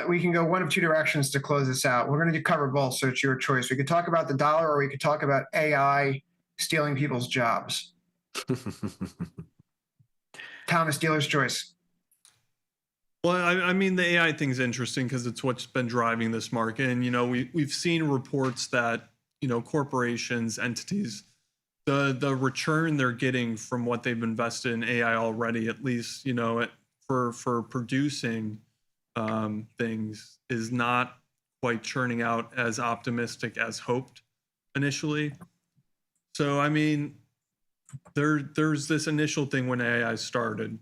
we can go one of two directions to close this out. We're going to cover both, so it's your choice. We could talk about the dollar or we could talk about AI stealing people's jobs. Thomas, dealer's choice. Well, I mean, the AI thing's interesting because it's what's been driving this market. And, you know, we've seen reports that, you know, corporations, entities, the return they're getting from what they've invested in AI already, at least, you know, for producing things is not quite churning out as optimistic as hoped initially. So, I mean, there's this initial thing when AI started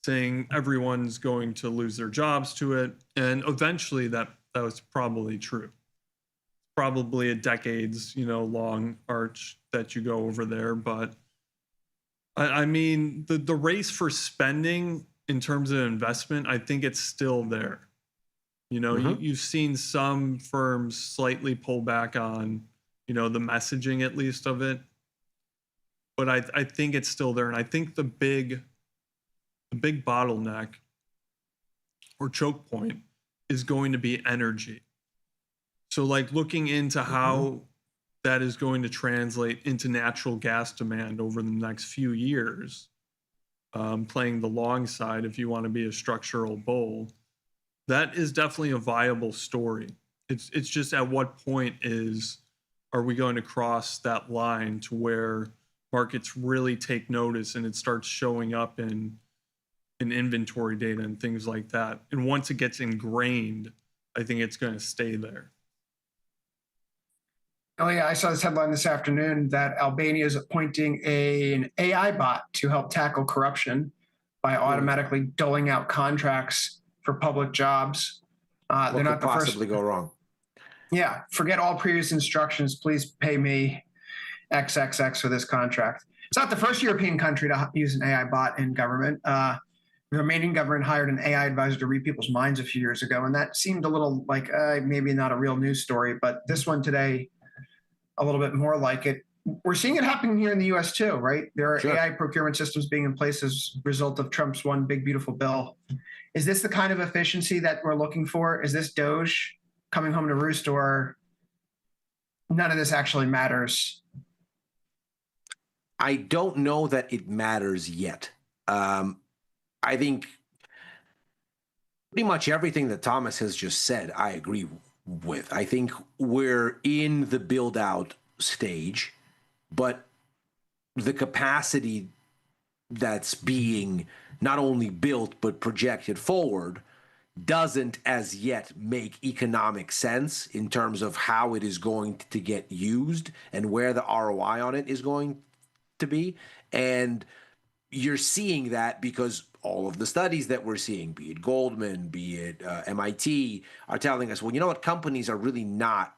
saying everyone's going to lose their jobs to it. And eventually that was probably true. Probably a decades, long arch that you go over there. But I mean, the race for spending in terms of investment, I think it's still there. You've seen some firms slightly pull back on, the messaging at least of it. But I think it's still there. And I think the big bottleneck or choke point is going to be energy. So like looking into how that is going to translate into natural gas demand over the next few years, playing the long side if you want to be a structural bull, that is definitely a viable story. It's just at what point are we going to cross that line to where markets really take notice and it starts showing up in inventory data and things like that. And once it gets ingrained, I think it's going to stay there. Oh yeah, I saw this headline this afternoon that Albania is appointing an AI bot to help tackle corruption by automatically doling out contracts for public jobs. What they're could not the possibly first. go wrong? Yeah, forget all previous instructions. Please pay me XXX for this contract. It's not the first European country to use an AI bot in government. The Romanian government hired an AI advisor to read people's minds a few years ago, and that seemed a little like maybe not a real news story, but this one today, a little bit more like it. We're seeing it happening here in the U.S. too, right? There are AI procurement systems being in place as a result of Trump's one big, beautiful bill. Is this the kind of efficiency that we're looking for? Is this Doge coming home to roost, or none of this actually matters? I don't know that it matters yet. I think pretty much everything that Thomas has just said, I agree with. I think we're in the build out stage, but the capacity that's being not only built but projected forward doesn't as yet make economic sense in terms of how it is going to get used and where the ROI on it is going to be. And you're seeing that because all of the studies that we're seeing, be it Goldman, be it MIT, are telling us, well, you know what, companies are really not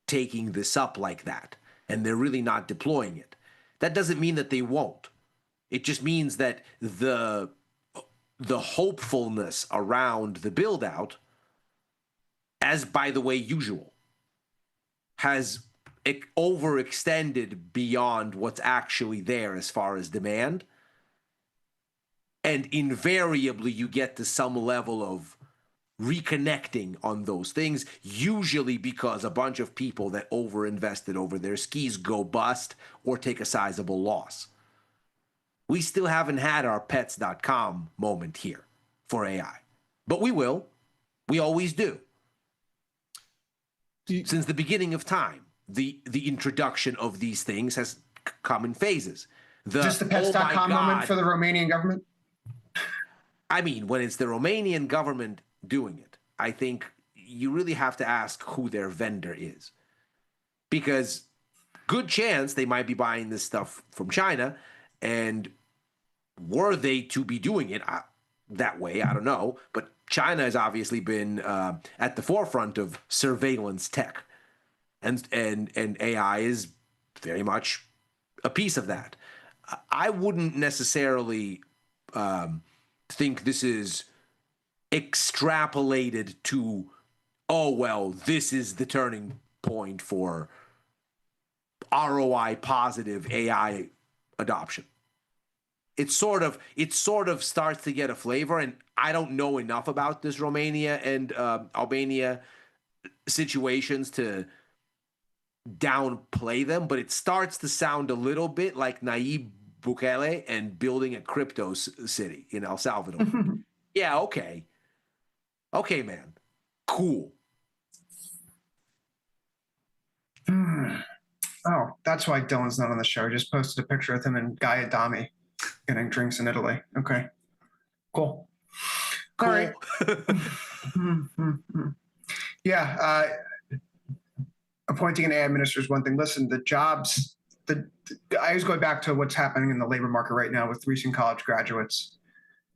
taking this up like that, and they're really not deploying it. That doesn't mean that they won't. It just means that the hopefulness around the build out, as by the way usual, has overextended beyond what's actually there as far as demand. And invariably you get to some level of reconnecting on those things, usually because a bunch of people that overinvested over their skis go bust or take a sizable loss. We still haven't had our pets.com moment here for AI, but we will. We always do. Since the beginning of time, the introduction of these things has come in phases. Just the pets.com moment for the Romanian government? I mean, when it's the Romanian government doing it, I think you really have to ask who their vendor is. Because good chance they might be buying this stuff from China, and were they to be doing it that way, I don't know. But China has obviously been at the forefront of surveillance tech. And AI is very much a piece of that. I wouldn't necessarily think this is extrapolated to, oh, well, this is the turning point for ROI positive AI adoption. It sort of starts to get a flavor, and I don't know enough about this Romania and Albania situations to downplay them, but it starts to sound a little bit like Nayib Bukele and building a crypto city in El Salvador. Yeah, okay, man, cool. Oh, that's why Dylan's not on the show. I just posted a picture with him and Guy Adami getting drinks in Italy. Okay, cool. All right. Yeah, appointing an AI minister is one thing. Listen, the jobs, I was going back to what's happening in the labor market right now with recent college graduates,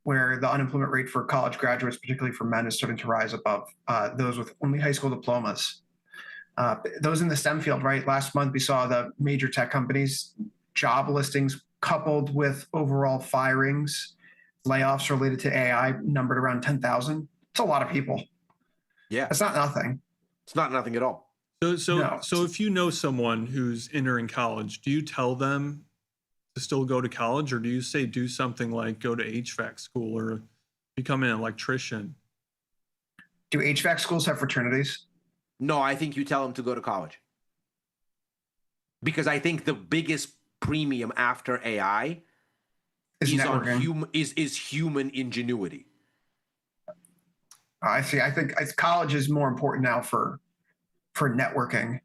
where the unemployment rate for college graduates, particularly for men, is starting to rise above those with only high school diplomas. Those in the STEM field, right? Last month, we saw the major tech companies' job listings coupled with overall firings, layoffs related to AI numbered around 10,000. It's a lot of people. Yeah. That's not nothing. It's not nothing at all. So if you know someone who's entering college, do you tell them to still go to college, or do you say do something like go to HVAC school or become an electrician? Do HVAC schools have fraternities? No, I think you tell them to go to college. Because I think the biggest premium after AI is human ingenuity. I see. I think college is more important now for networking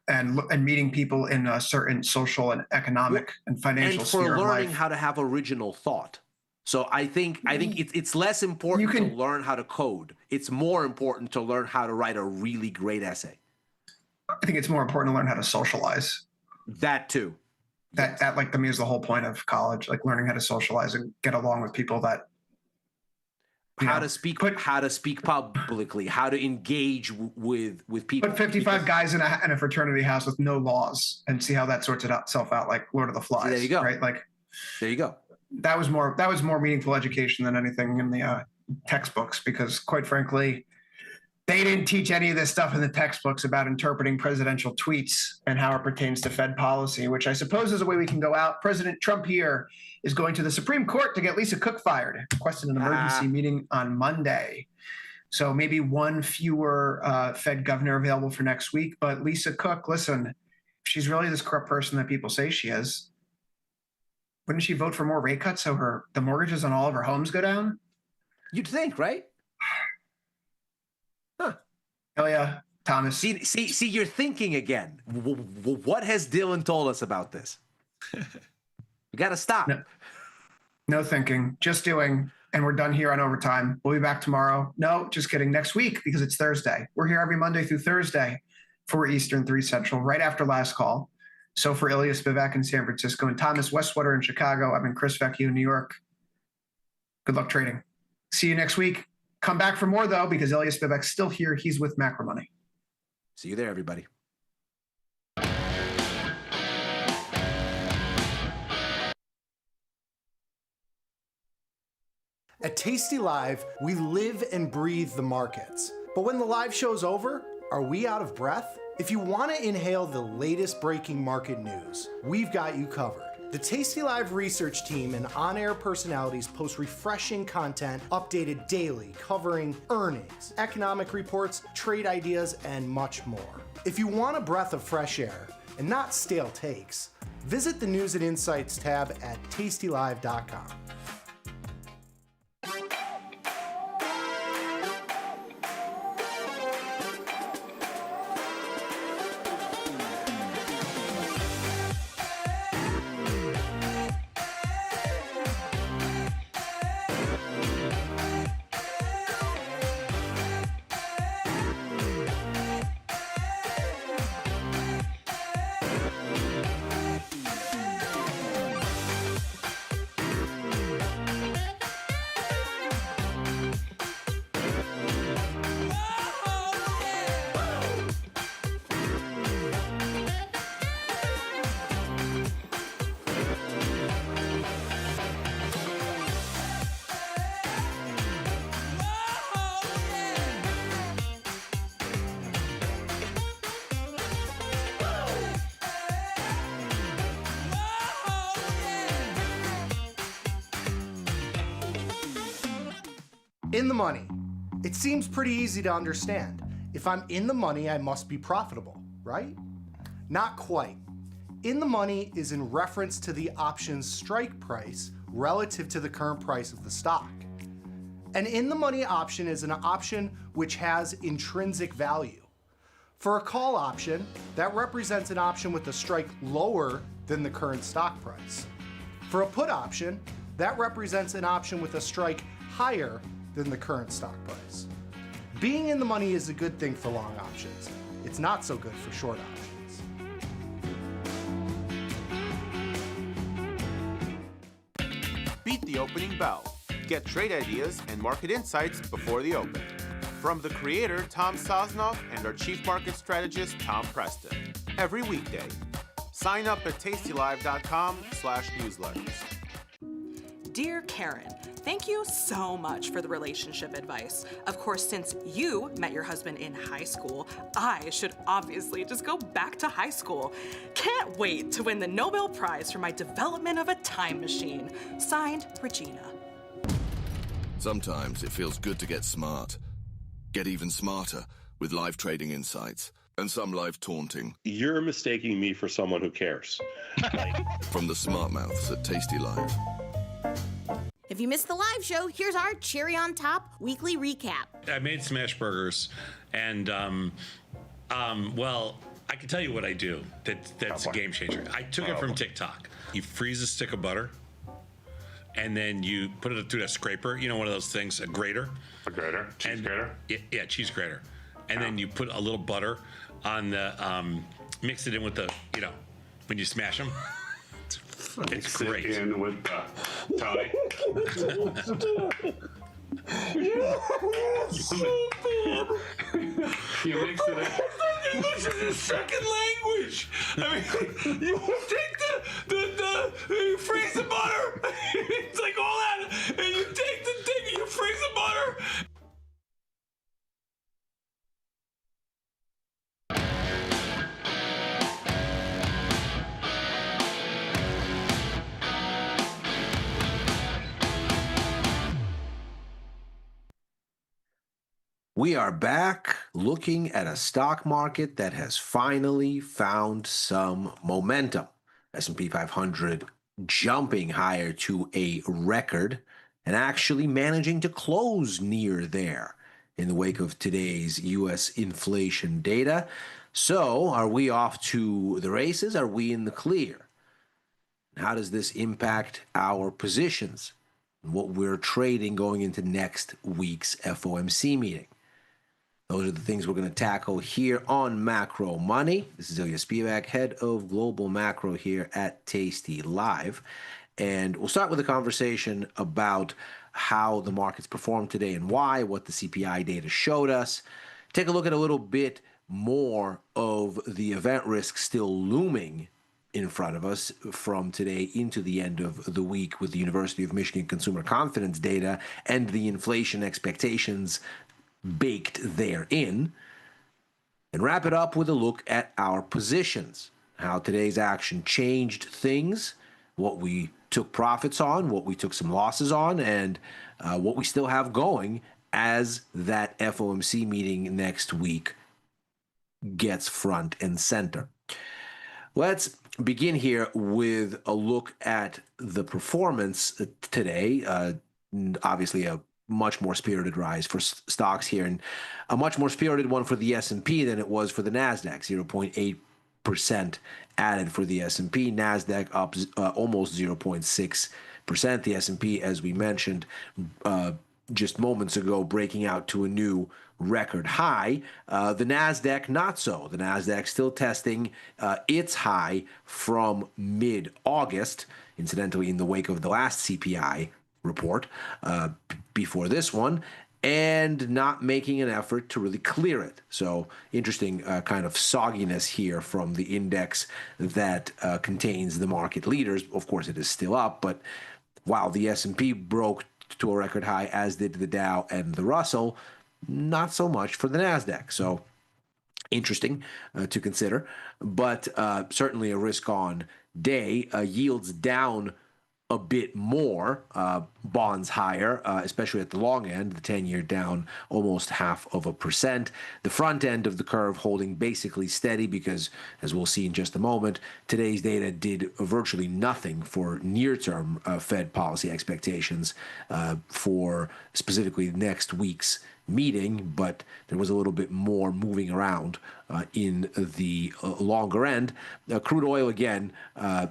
and meeting people in a certain social and economic and financial sphere of life. And for learning how to have original thought. So I think it's less important to learn how to code. It's more important to learn how to write a really great essay. I think it's more important to learn how to socialize. That too. That like to me is the whole point of college, like learning how to socialize and get along with people that how to speak publicly, how to engage with people. Put 55 guys in a fraternity house with no laws and see how that sorts itself out, like Lord of the Flies. There you go. Right? Like there you go. That was more meaningful education than anything in the textbooks, because quite frankly, they didn't teach any of this stuff in the textbooks about interpreting presidential tweets and how it pertains to Fed policy, which I suppose is a way we can go out. President Trump here is going to the Supreme Court to get Lisa Cook fired, requested an emergency meeting on Monday. So maybe one fewer Fed governor available for next week. But Lisa Cook, listen, if she's really this corrupt person that people say she is, wouldn't she vote for more rate cuts so the mortgages on all of her homes go down? You'd think, right? Huh. Hell yeah, Thomas. See, you're thinking again. What has Dylan told us about this? We got to stop. No thinking, just doing. And we're done here on overtime. We'll be back tomorrow. No, just kidding. Next week, because it's Thursday. We're here every Monday through Thursday, 4 Eastern, 3 Central, right after last call. So for Ilya Spivak in San Francisco and Thomas Westwater in Chicago, I'm in Chris Vecchio in New York. Good luck trading. See you next week. Come back for more, though, because Ilya Spivak's still here. He's with Macro Money. See you there, everybody. At Tasty Live, we live and breathe the markets. But when the live show's over, are we out of breath? If you want to inhale the latest breaking market news, we've got you covered. The Tasty Live research team and on-air personalities post refreshing content updated daily, covering earnings, economic reports, trade ideas, and much more. If you want a breath of fresh air and not stale takes, visit the News and Insights tab at tastylive.com. In the money. It seems pretty easy to understand. If I'm in the money, I must be profitable, right? Not quite. In the money is in reference to the option's strike price relative to the current price of the stock. An in the money option is an option which has intrinsic value. For a call option, that represents an option with a strike lower than the current stock price. For a put option, that represents an option with a strike higher than the current stock price. Being in the money is a good thing for long options. It's not so good for short options. Beat the opening bell. Get trade ideas and market insights before the open. From the creator, Tom Sosnoff, and our chief market strategist, Tom Preston. Every weekday. Sign up at tastylive.com/newsletters. Dear Karen, thank you so much for the relationship advice. Of course, since you met your husband in high school, I should obviously just go back to high school. Can't wait to win the Nobel Prize for my development of a time machine. Signed, Regina. Sometimes it feels good to get smart. Get even smarter with live trading insights and some live taunting. You're mistaking me for someone who cares. From the smart mouths at Tasty Live. If you missed the live show, here's our cherry on top weekly recap. I made smash burgers, and well, I can tell you what I do. That's a game changer. I took it from TikTok. You freeze a stick of butter, and then you put it through that scraper. You know, one of those things, a grater. A grater? Cheese grater? Yeah, cheese grater. And then you put a little butter on the, mix it in with the, when you smash them. It's great. In with Tony. You mix it in. This is a second language. I mean, you take you freeze the butter. It's like all that, and you take the thing and you freeze the butter. We are back looking at a stock market that has finally found some momentum. S&P 500 jumping higher to a record and actually managing to close near there in the wake of today's U.S. inflation data. So are we off to the races? Are we in the clear? How does this impact our positions and what we're trading going into next week's FOMC meeting? Those are the things we're going to tackle here on Macro Money. This is Ilya Spivak, head of global macro here at Tasty Live. And we'll start with a conversation about how the markets performed today and why, what the CPI data showed us. Take a look at a little bit more of the event risk still looming in front of us from today into the end of the week with the University of Michigan consumer confidence data and the inflation expectations baked therein, and wrap it up with a look at our positions, how today's action changed things, what we took profits on, what we took some losses on, and what we still have going as that FOMC meeting next week gets front and center. Let's begin here with a look at the performance today. Obviously, a much more spirited rise for stocks here, and a much more spirited one for the S&P than it was for the NASDAQ. 0.8% added for the S&P. NASDAQ up almost 0.6%. The S&P, as we mentioned just moments ago, breaking out to a new record high. The NASDAQ not so. The NASDAQ still testing its high from mid-August, incidentally in the wake of the last CPI report before this one, and not making an effort to really clear it. So interesting kind of sogginess here from the index that contains the market leaders. Of course, it is still up, but while the S&P broke to a record high, as did the Dow and the Russell, not so much for the NASDAQ. So interesting to consider, but certainly a risk-on day. Yields down a bit more, bonds higher, especially at the long end, the 10-year down almost 0.5%. The front end of the curve holding basically steady because, as we'll see in just a moment, today's data did virtually nothing for near-term Fed policy expectations for specifically next week's meeting, but there was a little bit more moving around in the longer end. Crude oil, again,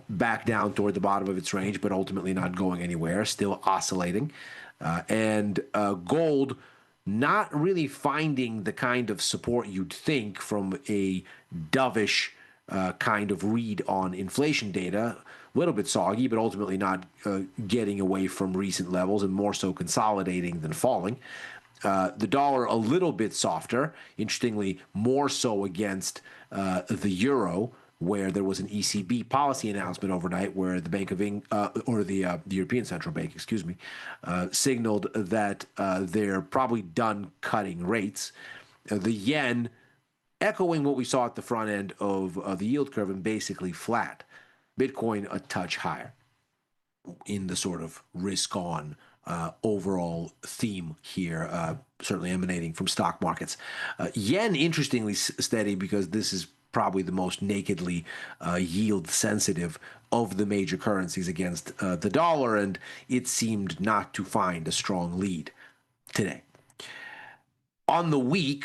back down toward the bottom of its range, but ultimately not going anywhere, still oscillating. And gold not really finding the kind of support you'd think from a dovish kind of read on inflation data. A little bit soggy, but ultimately not getting away from recent levels and more so consolidating than falling. The dollar a little bit softer, interestingly, more so against the euro, where there was an ECB policy announcement overnight where the Bank of the European Central Bank, signaled that they're probably done cutting rates. The yen, echoing what we saw at the front end of the yield curve, and basically flat. Bitcoin a touch higher in the sort of risk-on overall theme here, certainly emanating from stock markets. Yen, interestingly, steady because this is probably the most nakedly yield sensitive of the major currencies against the dollar, and it seemed not to find a strong lead today. On the week,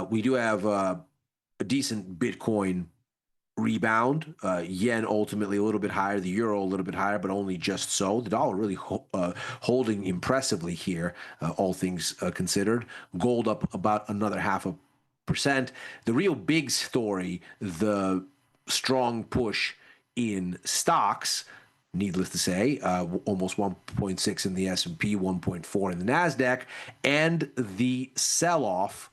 we do have a decent Bitcoin rebound. Yen ultimately a little bit higher, the euro a little bit higher, but only just so. The dollar really holding impressively here, all things considered. Gold up about another 0.5%. The real big story, the strong push in stocks, needless to say, almost 1.6 in the S&P, 1.4 in the NASDAQ, and the sell-off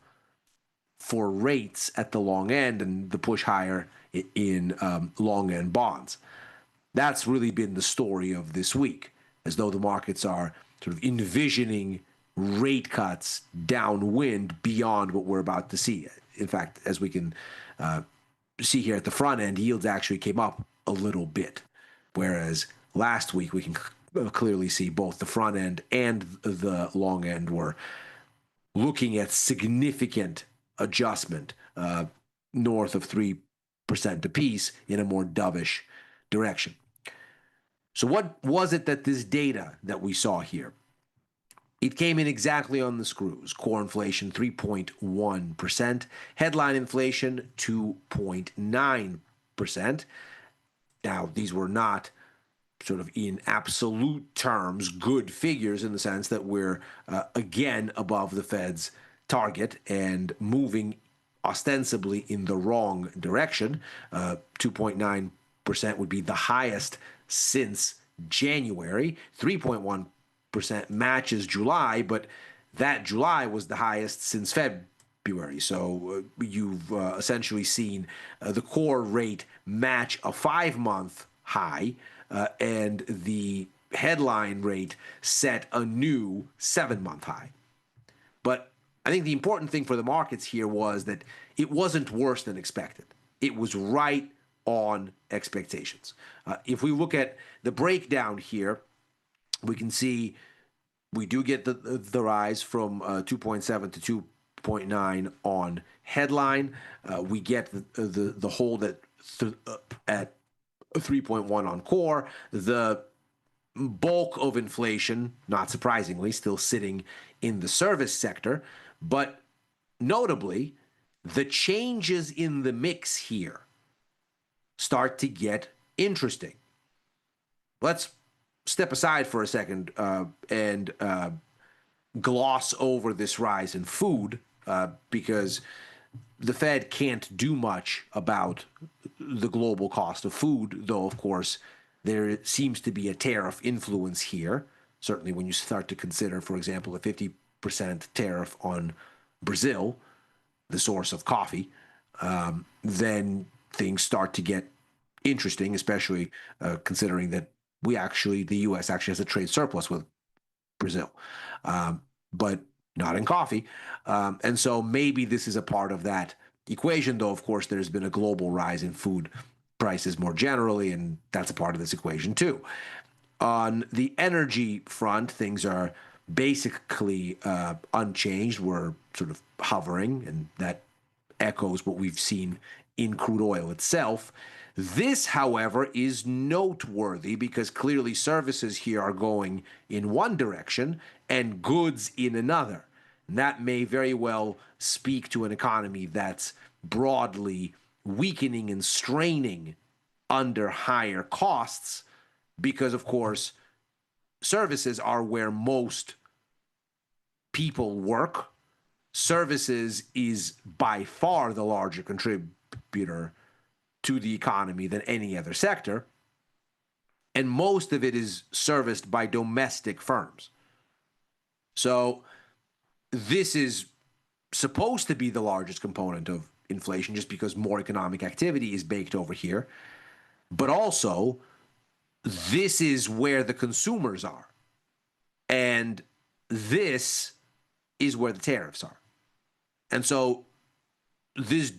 for rates at the long end and the push higher in long end bonds. That's really been the story of this week, as though the markets are sort of envisioning rate cuts downwind beyond what we're about to see. In fact, as we can see here at the front end, yields actually came up a little bit, whereas last week we can clearly see both the front end and the long end were looking at significant adjustment north of 3% apiece in a more dovish direction. So what was it that this data that we saw here? It came in exactly on the screws. Core inflation 3.1%, headline inflation 2.9%. Now, these were not sort of in absolute terms good figures in the sense that we're again above the Fed's target and moving ostensibly in the wrong direction. 2.9% would be the highest since January. 3.1% matches July, but that July was the highest since February. So you've essentially seen the core rate match a 5-month high, and the headline rate set a new 7-month high. But I think the important thing for the markets here was that it wasn't worse than expected. It was right on expectations. If we look at the breakdown here, we can see we do get the rise from 2.7 to 2.9 on headline. We get the hold at 3.1 on core. The bulk of inflation, not surprisingly, still sitting in the service sector. But notably, the changes in the mix here start to get interesting. Let's step aside for a second and gloss over this rise in food because the Fed can't do much about the global cost of food, though, of course, there seems to be a tariff influence here. Certainly when you start to consider, for example, a 50% tariff on Brazil, the source of coffee, then things start to get interesting, especially considering that the U.S. actually has a trade surplus with Brazil, but not in coffee. And so maybe this is a part of that equation, though, of course, there's been a global rise in food prices more generally, and that's a part of this equation, too. On the energy front, things are basically unchanged. We're sort of hovering, and that echoes what we've seen in crude oil itself. This, however, is noteworthy because clearly services here are going in one direction and goods in another. And that may very well speak to an economy that's broadly weakening and straining under higher costs because, of course, services are where most people work, services is by far the larger contributor to the economy than any other sector, and most of it is serviced by domestic firms. So this is supposed to be the largest component of inflation just because more economic activity is baked over here. But also, this is where the consumers are. And this is where the tariffs are. And so this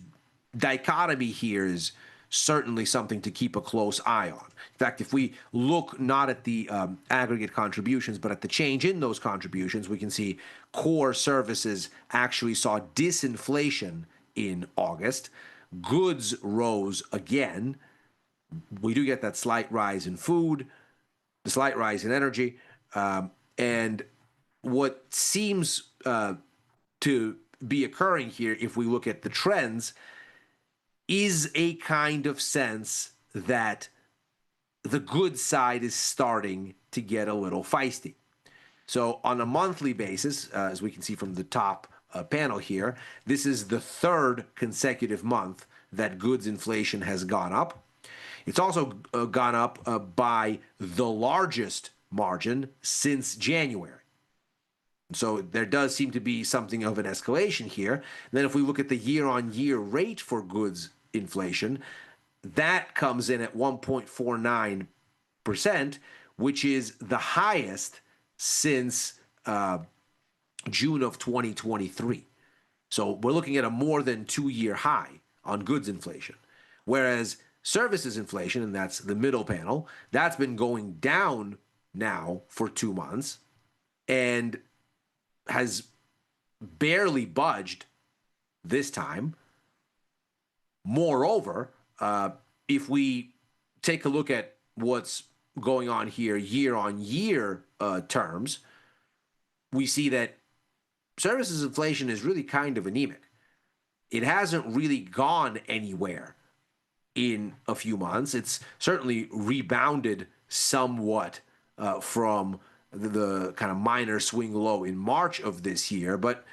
dichotomy here is certainly something to keep a close eye on. In fact, if we look not at the aggregate contributions, but at the change in those contributions, we can see core services actually saw disinflation in August. Goods rose again. We do get that slight rise in food, the slight rise in energy, and what seems to be occurring here, if we look at the trends, is a kind of sense that the good side is starting to get a little feisty. So on a monthly basis, as we can see from the top panel here, this is the third consecutive month that goods inflation has gone up. It's also gone up by the largest margin since January. So there does seem to be something of an escalation here. And then if we look at the year-on-year rate for goods inflation, that comes in at 1.49%, which is the highest since June of 2023. So we're looking at a more than 2-year high on goods inflation. Whereas services inflation, and that's the middle panel, that's been going down now for 2 months and has barely budged this time. Moreover, if we take a look at what's going on here year-on-year terms, we see that services inflation is really kind of anemic. It hasn't really gone anywhere in a few months. It's certainly rebounded somewhat from the kind of minor swing low in March of this year, but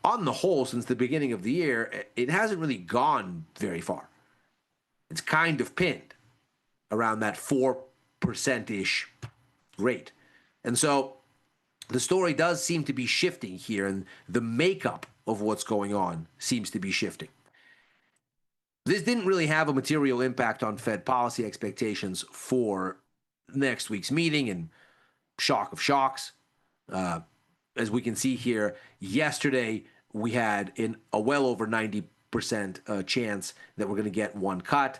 on the whole, since the beginning of the year, it hasn't really gone very far. It's kind of pinned around that 4%-ish rate. And so the story does seem to be shifting here, and the makeup of what's going on seems to be shifting. This didn't really have a material impact on Fed policy expectations for next week's meeting, and shock of shocks. As we can see here, yesterday we had a well over 90% chance that we're going to get one cut.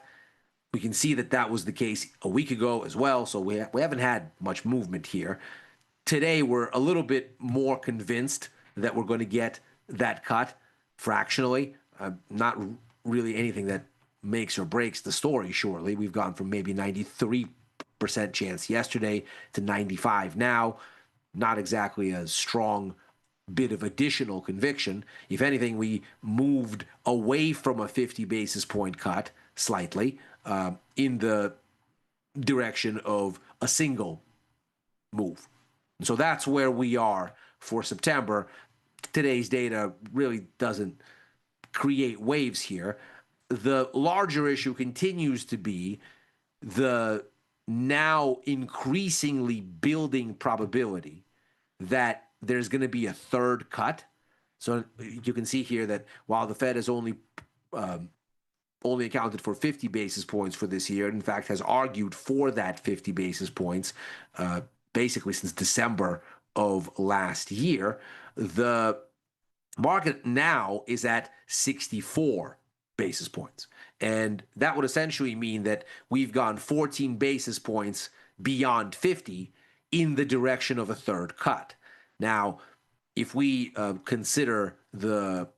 We can see that that was the case a week ago as well, so we haven't had much movement here. Today we're a little bit more convinced that we're going to get that cut fractionally. Not really anything that makes or breaks the story, surely. We've gone from maybe 93% chance yesterday to 95 now. Not exactly a strong bit of additional conviction. If anything, we moved away from a 50 basis point cut slightly in the direction of a single move. So that's where we are for September. Today's data really doesn't create waves here. The larger issue continues to be the now increasingly building probability that there's going to be a third cut. So you can see here that while the Fed has only accounted for 50 basis points for this year, in fact has argued for that 50 basis points basically since December of last year, the market now is at 64 basis points. And that would essentially mean that we've gone 14 basis points beyond 50 in the direction of a third cut. Now, if we consider the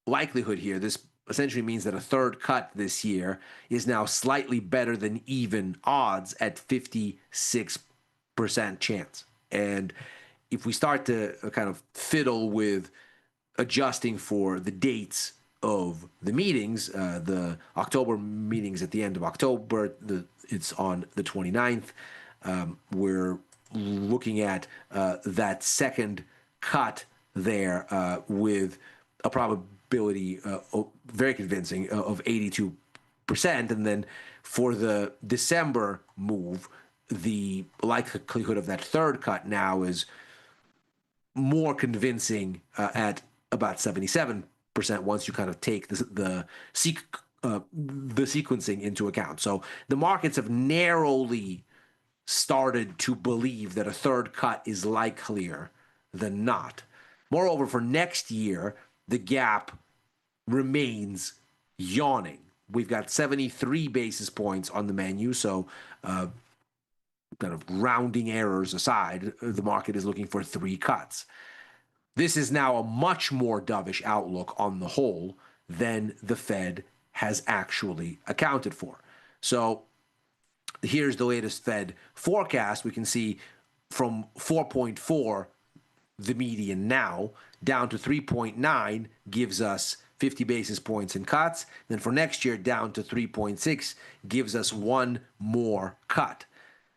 likelihood here, this essentially means that a third cut this year is now slightly better than even odds at 56% chance. And if we start to kind of fiddle with adjusting for the dates of the meetings, the October meetings at the end of October, it's on the 29th. We're looking at that second cut there with a probability very convincing of 82%. And then for the December move, the likelihood of that third cut now is more convincing at about 77% once you kind of take the sequencing into account. So the markets have narrowly started to believe that a third cut is likelier than not. Moreover, for next year, the gap remains yawning. We've got 73 basis points on the menu, so kind of rounding errors aside, the market is looking for 3 cuts. This is now a much more dovish outlook on the whole than the Fed has actually accounted for. So here's the latest Fed forecast. We can see from 4.4, the median now, down to 3.9 gives us 50 basis points in cuts. Then for next year, down to 3.6 gives us 1 more cut.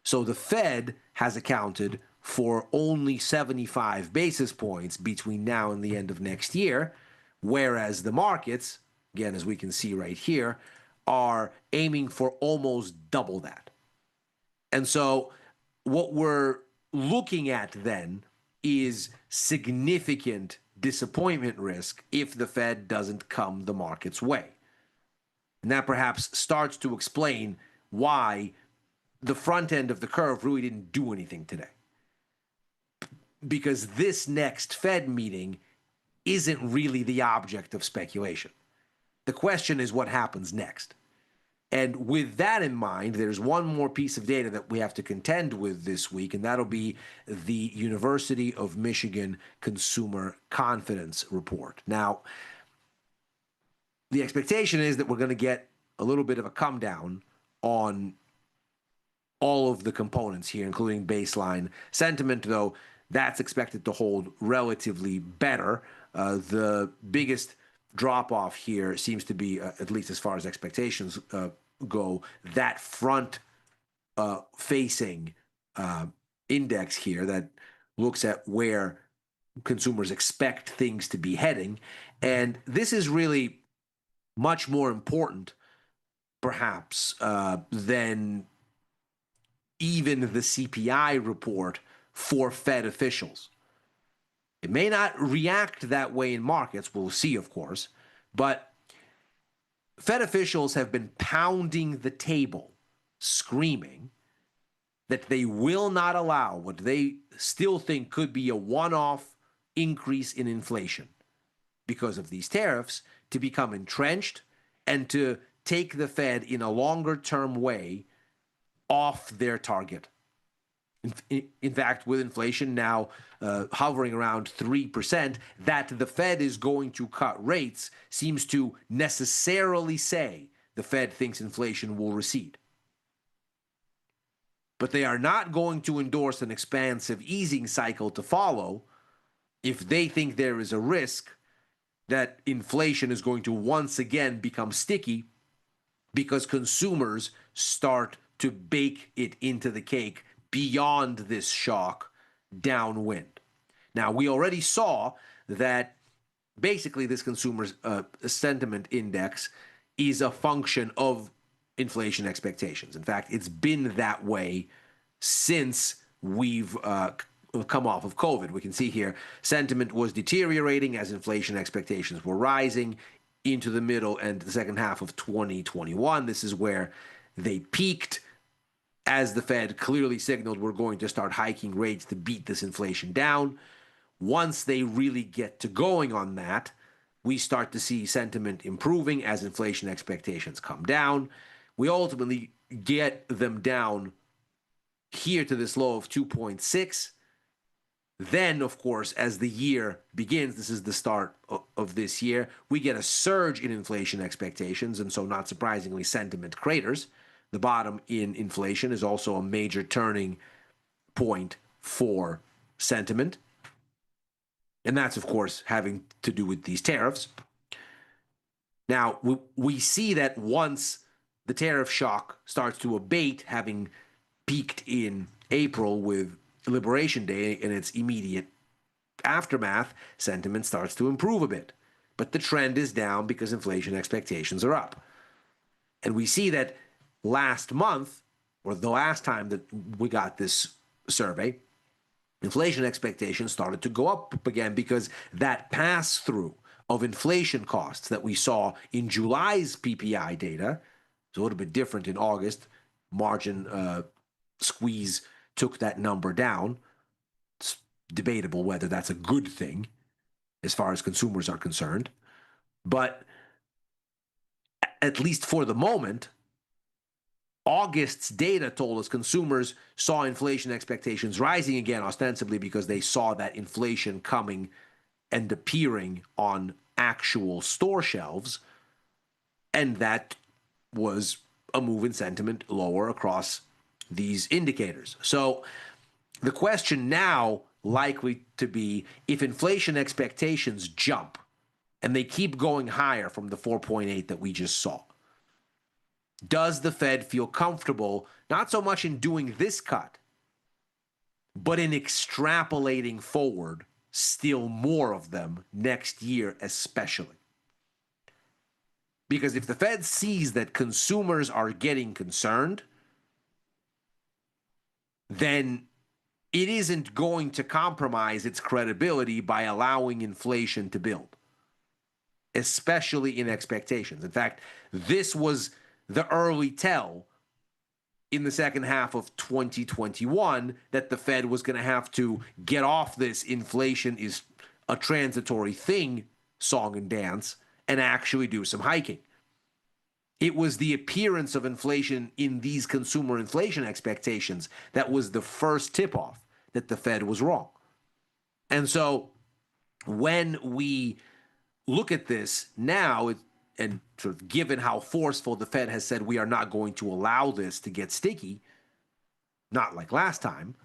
So the Fed has accounted for only 75 basis points between now and the end of next year, whereas the markets, again, as we can see right here, are aiming for almost double that. And so what we're looking at then is significant disappointment risk if the Fed doesn't come the market's way. And that perhaps starts to explain why the front end of the curve really didn't do anything today. Because this next Fed meeting isn't really the object of speculation. The question is what happens next. And with that in mind, there's one more piece of data that we have to contend with this week, and that'll be the University of Michigan Consumer Confidence Report. Now, the expectation is that we're going to get a little bit of a come down on all of the components here, including baseline sentiment, though that's expected to hold relatively better. The biggest drop-off here seems to be, at least as far as expectations go, that front-facing index here that looks at where consumers expect things to be heading. And this is really much more important, perhaps, than even the CPI report for Fed officials. It may not react that way in markets, we'll see, of course, but Fed officials have been pounding the table, screaming that they will not allow what they still think could be a one-off increase in inflation because of these tariffs to become entrenched and to take the Fed in a longer-term way off their target. In fact, with inflation now hovering around 3%, that the Fed is going to cut rates seems to necessarily say the Fed thinks inflation will recede. But they are not going to endorse an expansive easing cycle to follow if they think there is a risk that inflation is going to once again become sticky because consumers start to bake it into the cake beyond this shock downwind. Now, we already saw that basically this consumer sentiment index is a function of inflation expectations. In fact, it's been that way since we've come off of COVID. We can see here sentiment was deteriorating as inflation expectations were rising into the middle and the second half of 2021. This is where they peaked as the Fed clearly signaled we're going to start hiking rates to beat this inflation down. Once they really get to going on that, we start to see sentiment improving as inflation expectations come down. We ultimately get them down here to this low of 2.6. Then, of course, as the year begins, this is the start of this year, we get a surge in inflation expectations, and so not surprisingly, sentiment craters. The bottom in inflation is also a major turning point for sentiment. And that's, of course, having to do with these tariffs. Now, we see that once the tariff shock starts to abate, having peaked in April with Liberation Day and its immediate aftermath, sentiment starts to improve a bit. But the trend is down because inflation expectations are up. And we see that last month, or the last time that we got this survey, inflation expectations started to go up again because that pass-through of inflation costs that we saw in July's PPI data, it's a little bit different in August. Margin squeeze took that number down. It's debatable whether that's a good thing as far as consumers are concerned. But at least for the moment, August's data told us consumers saw inflation expectations rising again, ostensibly because they saw that inflation coming and appearing on actual store shelves. And that was a move in sentiment lower across these indicators. So the question now likely to be, if inflation expectations jump and they keep going higher from the 4.8 that we just saw, does the Fed feel comfortable not so much in doing this cut, but in extrapolating forward still more of them next year especially? Because if the Fed sees that consumers are getting concerned, then it isn't going to compromise its credibility by allowing inflation to build, especially in expectations. In fact, this was the early tell in the second half of 2021 that the Fed was going to have to get off this inflation is a transitory thing song and dance and actually do some hiking. It was the appearance of inflation in these consumer inflation expectations that was the first tip-off that the Fed was wrong. And so when we look at this now, and sort of given how forceful the Fed has said we are not going to allow this to get sticky, not like last time,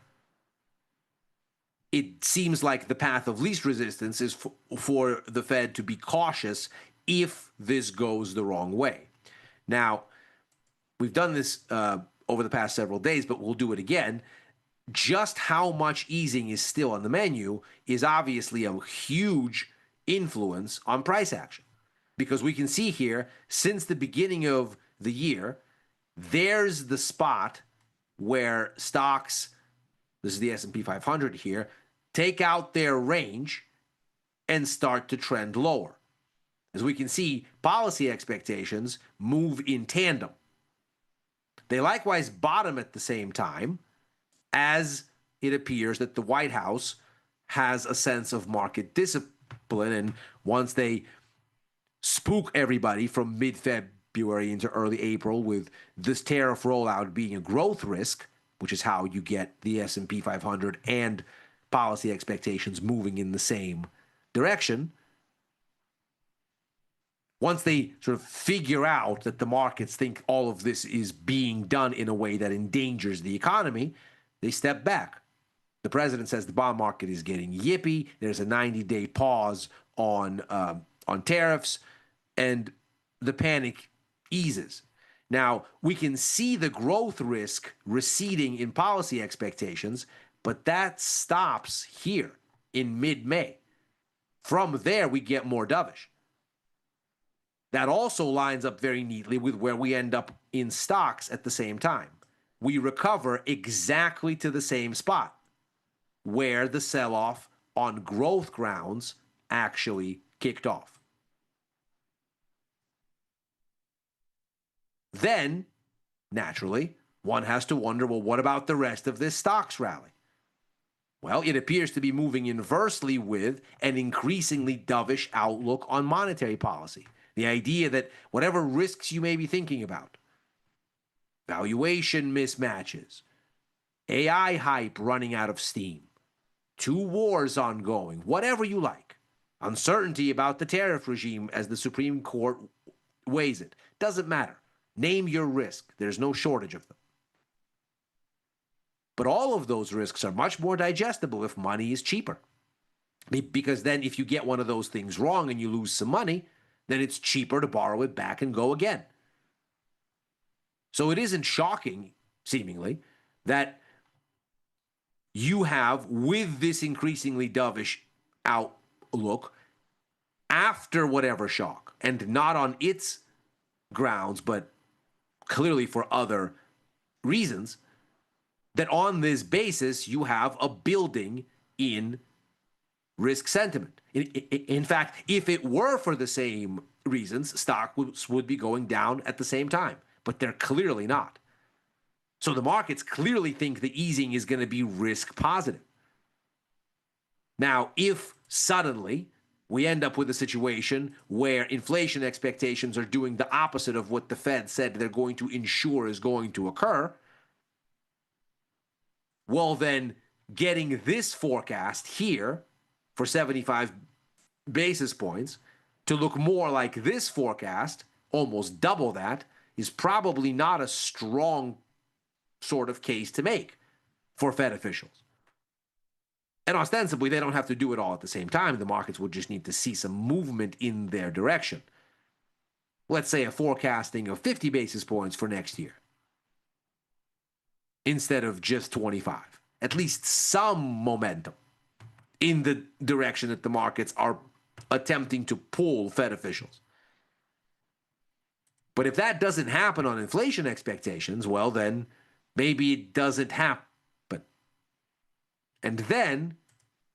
it seems like the path of least resistance is for the Fed to be cautious if this goes the wrong way. Now, we've done this over the past several days, but we'll do it again. Just how much easing is still on the menu is obviously a huge influence on price action. Because we can see here, since the beginning of the year, there's the spot where stocks, this is the S&P 500 here, take out their range and start to trend lower. As we can see, policy expectations move in tandem. They likewise bottom at the same time, as it appears that the White House has a sense of market discipline, and once they spook everybody from mid-February into early April with this tariff rollout being a growth risk, which is how you get the S&P 500 and policy expectations moving in the same direction. Once they sort of figure out that the markets think all of this is being done in a way that endangers the economy, they step back. The president says the bond market is getting yippy. There's a 90-day pause on tariffs, and the panic eases. Now, we can see the growth risk receding in policy expectations, but that stops here in mid-May. From there, we get more dovish. That also lines up very neatly with where we end up in stocks at the same time. We recover exactly to the same spot where the sell-off on growth grounds actually kicked off. Then, naturally, one has to wonder, well, what about the rest of this stocks rally? Well, it appears to be moving inversely with an increasingly dovish outlook on monetary policy. The idea that whatever risks you may be thinking about, valuation mismatches, AI hype running out of steam, 2 wars ongoing, whatever you like, uncertainty about the tariff regime as the Supreme Court weighs it, doesn't matter. Name your risk. There's no shortage of them. But all of those risks are much more digestible if money is cheaper. Because then if you get one of those things wrong and you lose some money, then it's cheaper to borrow it back and go again. So it isn't shocking, seemingly, that you have, with this increasingly dovish outlook after whatever shock, and not on its grounds, but clearly for other reasons, that on this basis you have a building in risk sentiment. In fact, if it were for the same reasons, stocks would be going down at the same time, but they're clearly not. So the markets clearly think the easing is going to be risk positive. Now, if suddenly we end up with a situation where inflation expectations are doing the opposite of what the Fed said they're going to ensure is going to occur, well, then getting this forecast here for 75 basis points to look more like this forecast, almost double that, is probably not a strong sort of case to make for Fed officials. And ostensibly, they don't have to do it all at the same time. The markets will just need to see some movement in their direction. Let's say a forecasting of 50 basis points for next year instead of just 25. At least some momentum in the direction that the markets are attempting to pull Fed officials. But if that doesn't happen on inflation expectations, well, then maybe it doesn't happen. And then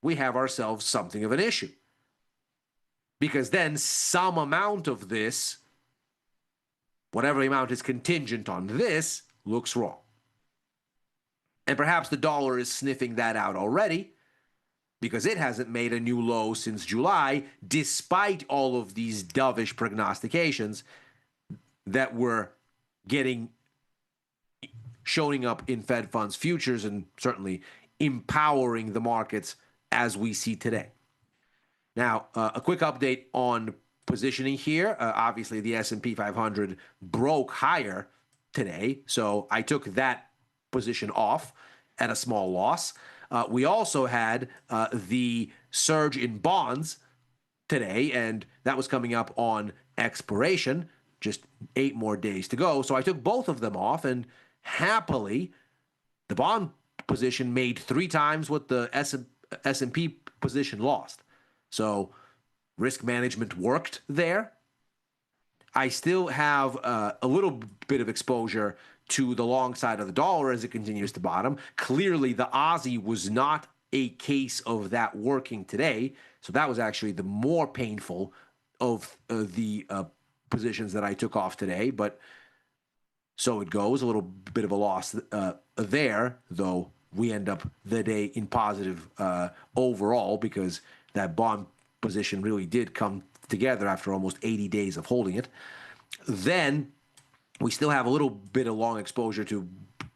we have ourselves something of an issue. Because then some amount of this, whatever amount is contingent on this, looks wrong. And perhaps the dollar is sniffing that out already, because it hasn't made a new low since July, despite all of these dovish prognostications that were showing up in Fed funds futures and certainly empowering the markets as we see today. Now, a quick update on positioning here. Obviously, the S&P 500 broke higher today, so I took that position off at a small loss. We also had the surge in bonds today, and that was coming up on expiration, just 8 more days to go. So I took both of them off, and happily, the bond position made 3 times what the S&P position lost. So risk management worked there. I still have a little bit of exposure to the long side of the dollar as it continues to bottom. Clearly, the Aussie was not a case of that working today. So that was actually the more painful of the positions that I took off today. But so it goes, a little bit of a loss there, though we end up the day in positive overall, because that bond position really did come together after almost 80 days of holding it. Then we still have a little bit of long exposure to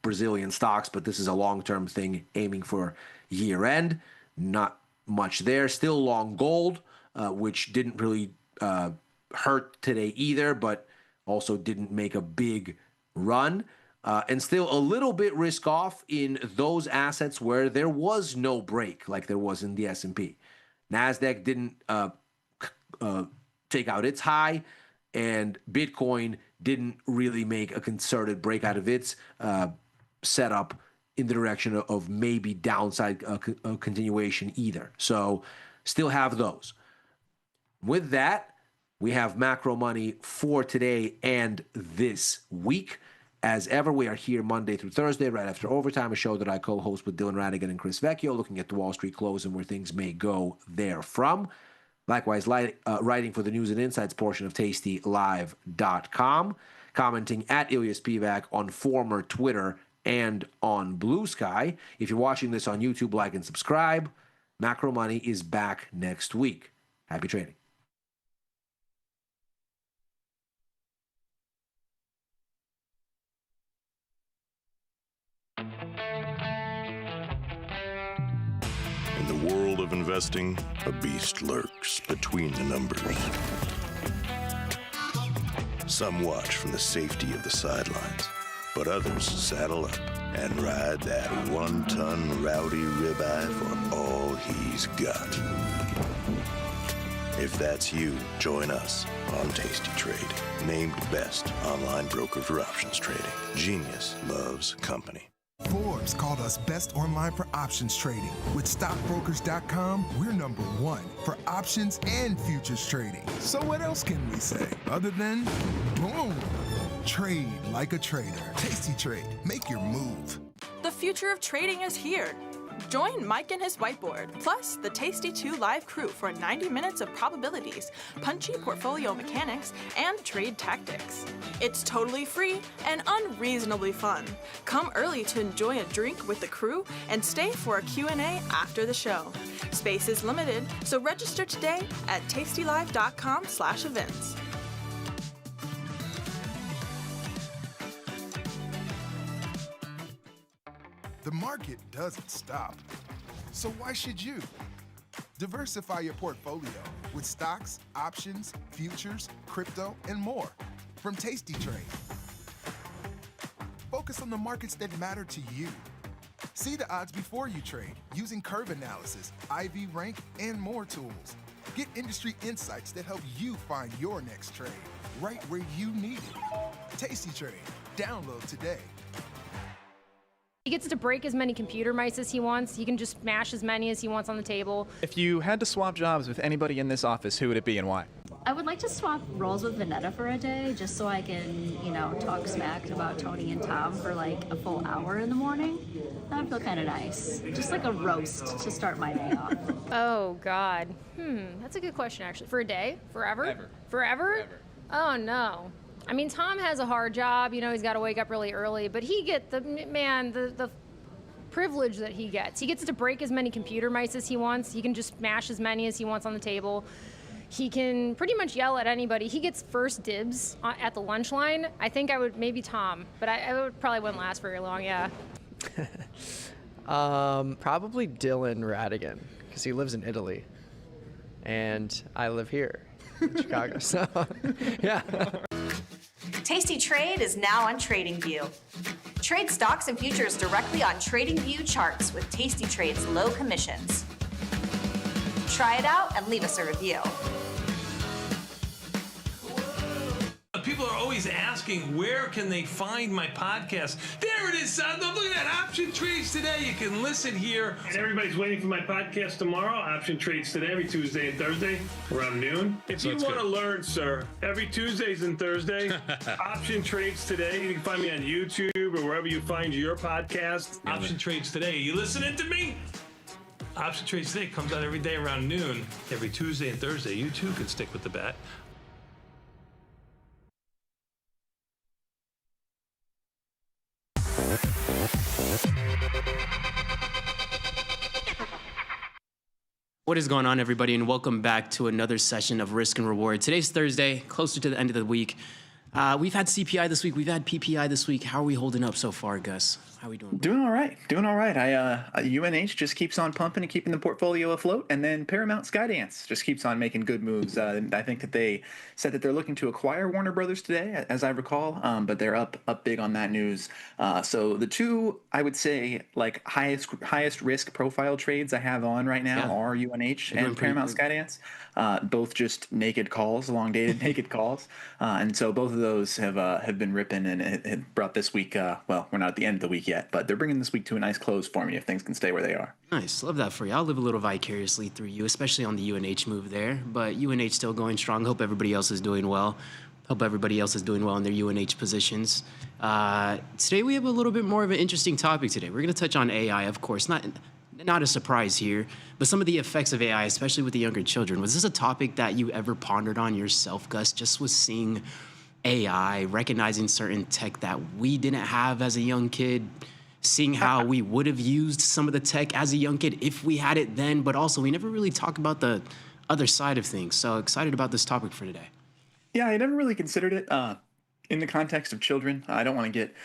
Brazilian stocks, but this is a long-term thing aiming for year-end. Not much there. Still long gold, which didn't really hurt today either, but also didn't make a big run. And still a little bit risk off in those assets where there was no break, like there was in the S&P. NASDAQ didn't take out its high, and Bitcoin didn't really make a concerted break out of its setup in the direction of maybe downside continuation either. So still have those. With that, we have macro money for today and this week. As ever, we are here Monday through Thursday, right after overtime, a show that I co-host with Dylan Radigan and Chris Vecchio, looking at the Wall Street close and where things may go therefrom. Likewise, writing for the news and insights portion of tastylive.com, commenting at Ilya Spivak on former Twitter and on Blue Sky. If you're watching this on YouTube, like and subscribe. Macro Money is back next week. Happy trading. In the world of investing, a beast lurks between the numbers. Some watch from the safety of the sidelines, but others saddle up and ride that one-ton rowdy ribeye for all he's got. If that's you, join us on Tasty Trade, named best online broker for options trading. Genius loves company. Ford Forbes called us best online for options trading. With stockbrokers.com, we're number one for options and futures trading. So what else can we say other than boom? Trade like a trader. Tasty Trade. Make your move. The future of trading is here. Join Mike and his whiteboard, plus the Tasty 2 live crew for 90 minutes of probabilities, punchy portfolio mechanics, and trade tactics. It's totally free and unreasonably fun. Come early to enjoy a drink with the crew and stay for a Q&A after the show. Space is limited, so register today at tastylive.com/events. The market doesn't stop. So why should you? Diversify your portfolio with stocks, options, futures, crypto, and more from Tasty Trade. Focus on the markets that matter to you. See the odds before you trade using curve analysis, IV rank, and more tools. Get industry insights that help you find your next trade right where you need it. Tasty Trade. Download today. He gets to break as many computer mice as he wants. He can just smash as many as he wants on the table. If you had to swap jobs with anybody in this office, who would it be and why? I would like to swap roles with Vanetta for a day, just so I can, talk smack about Tony and Tom for like a full hour in the morning. That would feel kind of nice. Just like a roast to start my day off. Oh, God. That's a good question, actually. For a day? Forever? Ever. Forever? Oh, no. I mean, Tom has a hard job. He's got to wake up really early. But he gets the privilege that he gets. He gets to break as many computer mice as he wants. He can just smash as many as he wants on the table. He can pretty much yell at anybody. He gets first dibs at the lunch line. I think I would, maybe Tom, but I would probably wouldn't last very long, yeah. Probably Dylan Radigan, because he lives in Italy. And I live here in Chicago, so yeah. Tasty Trade is now on TradingView. Trade stocks and futures directly on TradingView charts with Tasty Trade's low commissions. Try it out and leave us a review. People are always asking, where can they find my podcast? There it is, son. Look at that. Option Trades Today. You can listen here. And everybody's waiting for my podcast tomorrow. Option Trades Today, every Tuesday and Thursday around noon. If you want to learn, sir, every Tuesdays and Thursday, Option Trades Today. You can find me on YouTube or wherever you find your podcast. Option Trades Today. You listening to me? Option Trades Today comes out every day around noon, every Tuesday and Thursday. You too can stick with the bat. What is going on, everybody, and welcome back to another session of Risk and Reward. Today's Thursday, closer to the end of the week. We've had CPI this week. We've had PPI this week. How are we holding up so far, Gus? How are we doing? Doing all right. UNH just keeps on pumping and keeping the portfolio afloat, and then Paramount Skydance just keeps on making good moves. I think that they said that they're looking to acquire Warner Brothers today, as I recall, but they're up big on that news. So the two, I would say, like highest risk profile trades I have on right now are UNH and Paramount Skydance. Both just naked calls, long-dated naked calls, and so both of those have been ripping, and it brought this week. Well, we're not at the end of the week yet, but they're bringing this week to a nice close for me if things can stay where they are. Nice, love that for you. I'll live a little vicariously through you, especially on the UNH move there. But UNH still going strong. Hope everybody else is doing well. Hope everybody else is doing well in their UNH positions. Today we have a little bit more of an interesting topic today. We're going to touch on AI, of course. Not a surprise here, but some of the effects of AI, especially with the younger children. Was this a topic that you ever pondered on yourself, Gus? Just was seeing AI, recognizing certain tech that we didn't have as a young kid, seeing how we would have used some of the tech as a young kid if we had it then, but also we never really talk about the other side of things. So excited about this topic for today. Yeah, I never really considered it in the context of children. I don't want to get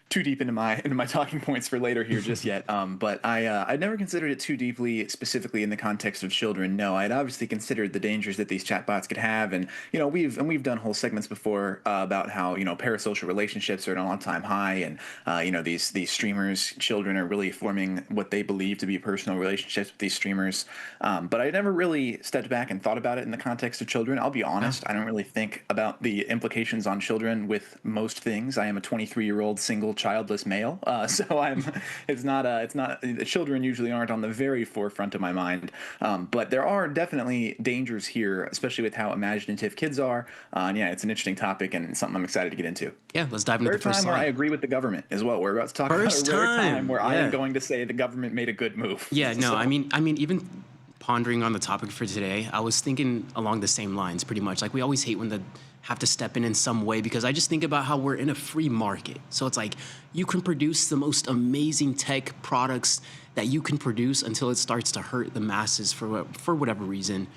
too deep into my talking points for later here just yet. But I'd never considered it too deeply, specifically in the context of children. No, I'd obviously considered the dangers that these chatbots could have, and we've done whole segments before about how parasocial relationships are at an all-time high, and these streamers, children are really forming what they believe to be personal relationships with these streamers. But I never really stepped back and thought about it in the context of children. I'll be honest, I don't really think about the implications on children with most things. I am a 23-year-old single childless male, so it's not children usually aren't on the very forefront of my mind, but there are definitely dangers here, especially with how imaginative kids are. And yeah, it's an interesting topic and something I'm excited to get into. Yeah, let's dive into the first time where I slide. agree with the government as well. We're about to talk about a rare time where I am going to say the government made a good move. Yeah, no, So- I mean, even pondering on the topic for today, I was thinking along the same lines, pretty much. Like, we always hate when they have to step in some way, because I just think about how we're in a free market. So it's like you can produce the most amazing tech products that you can produce until it starts to hurt the masses for whatever reason.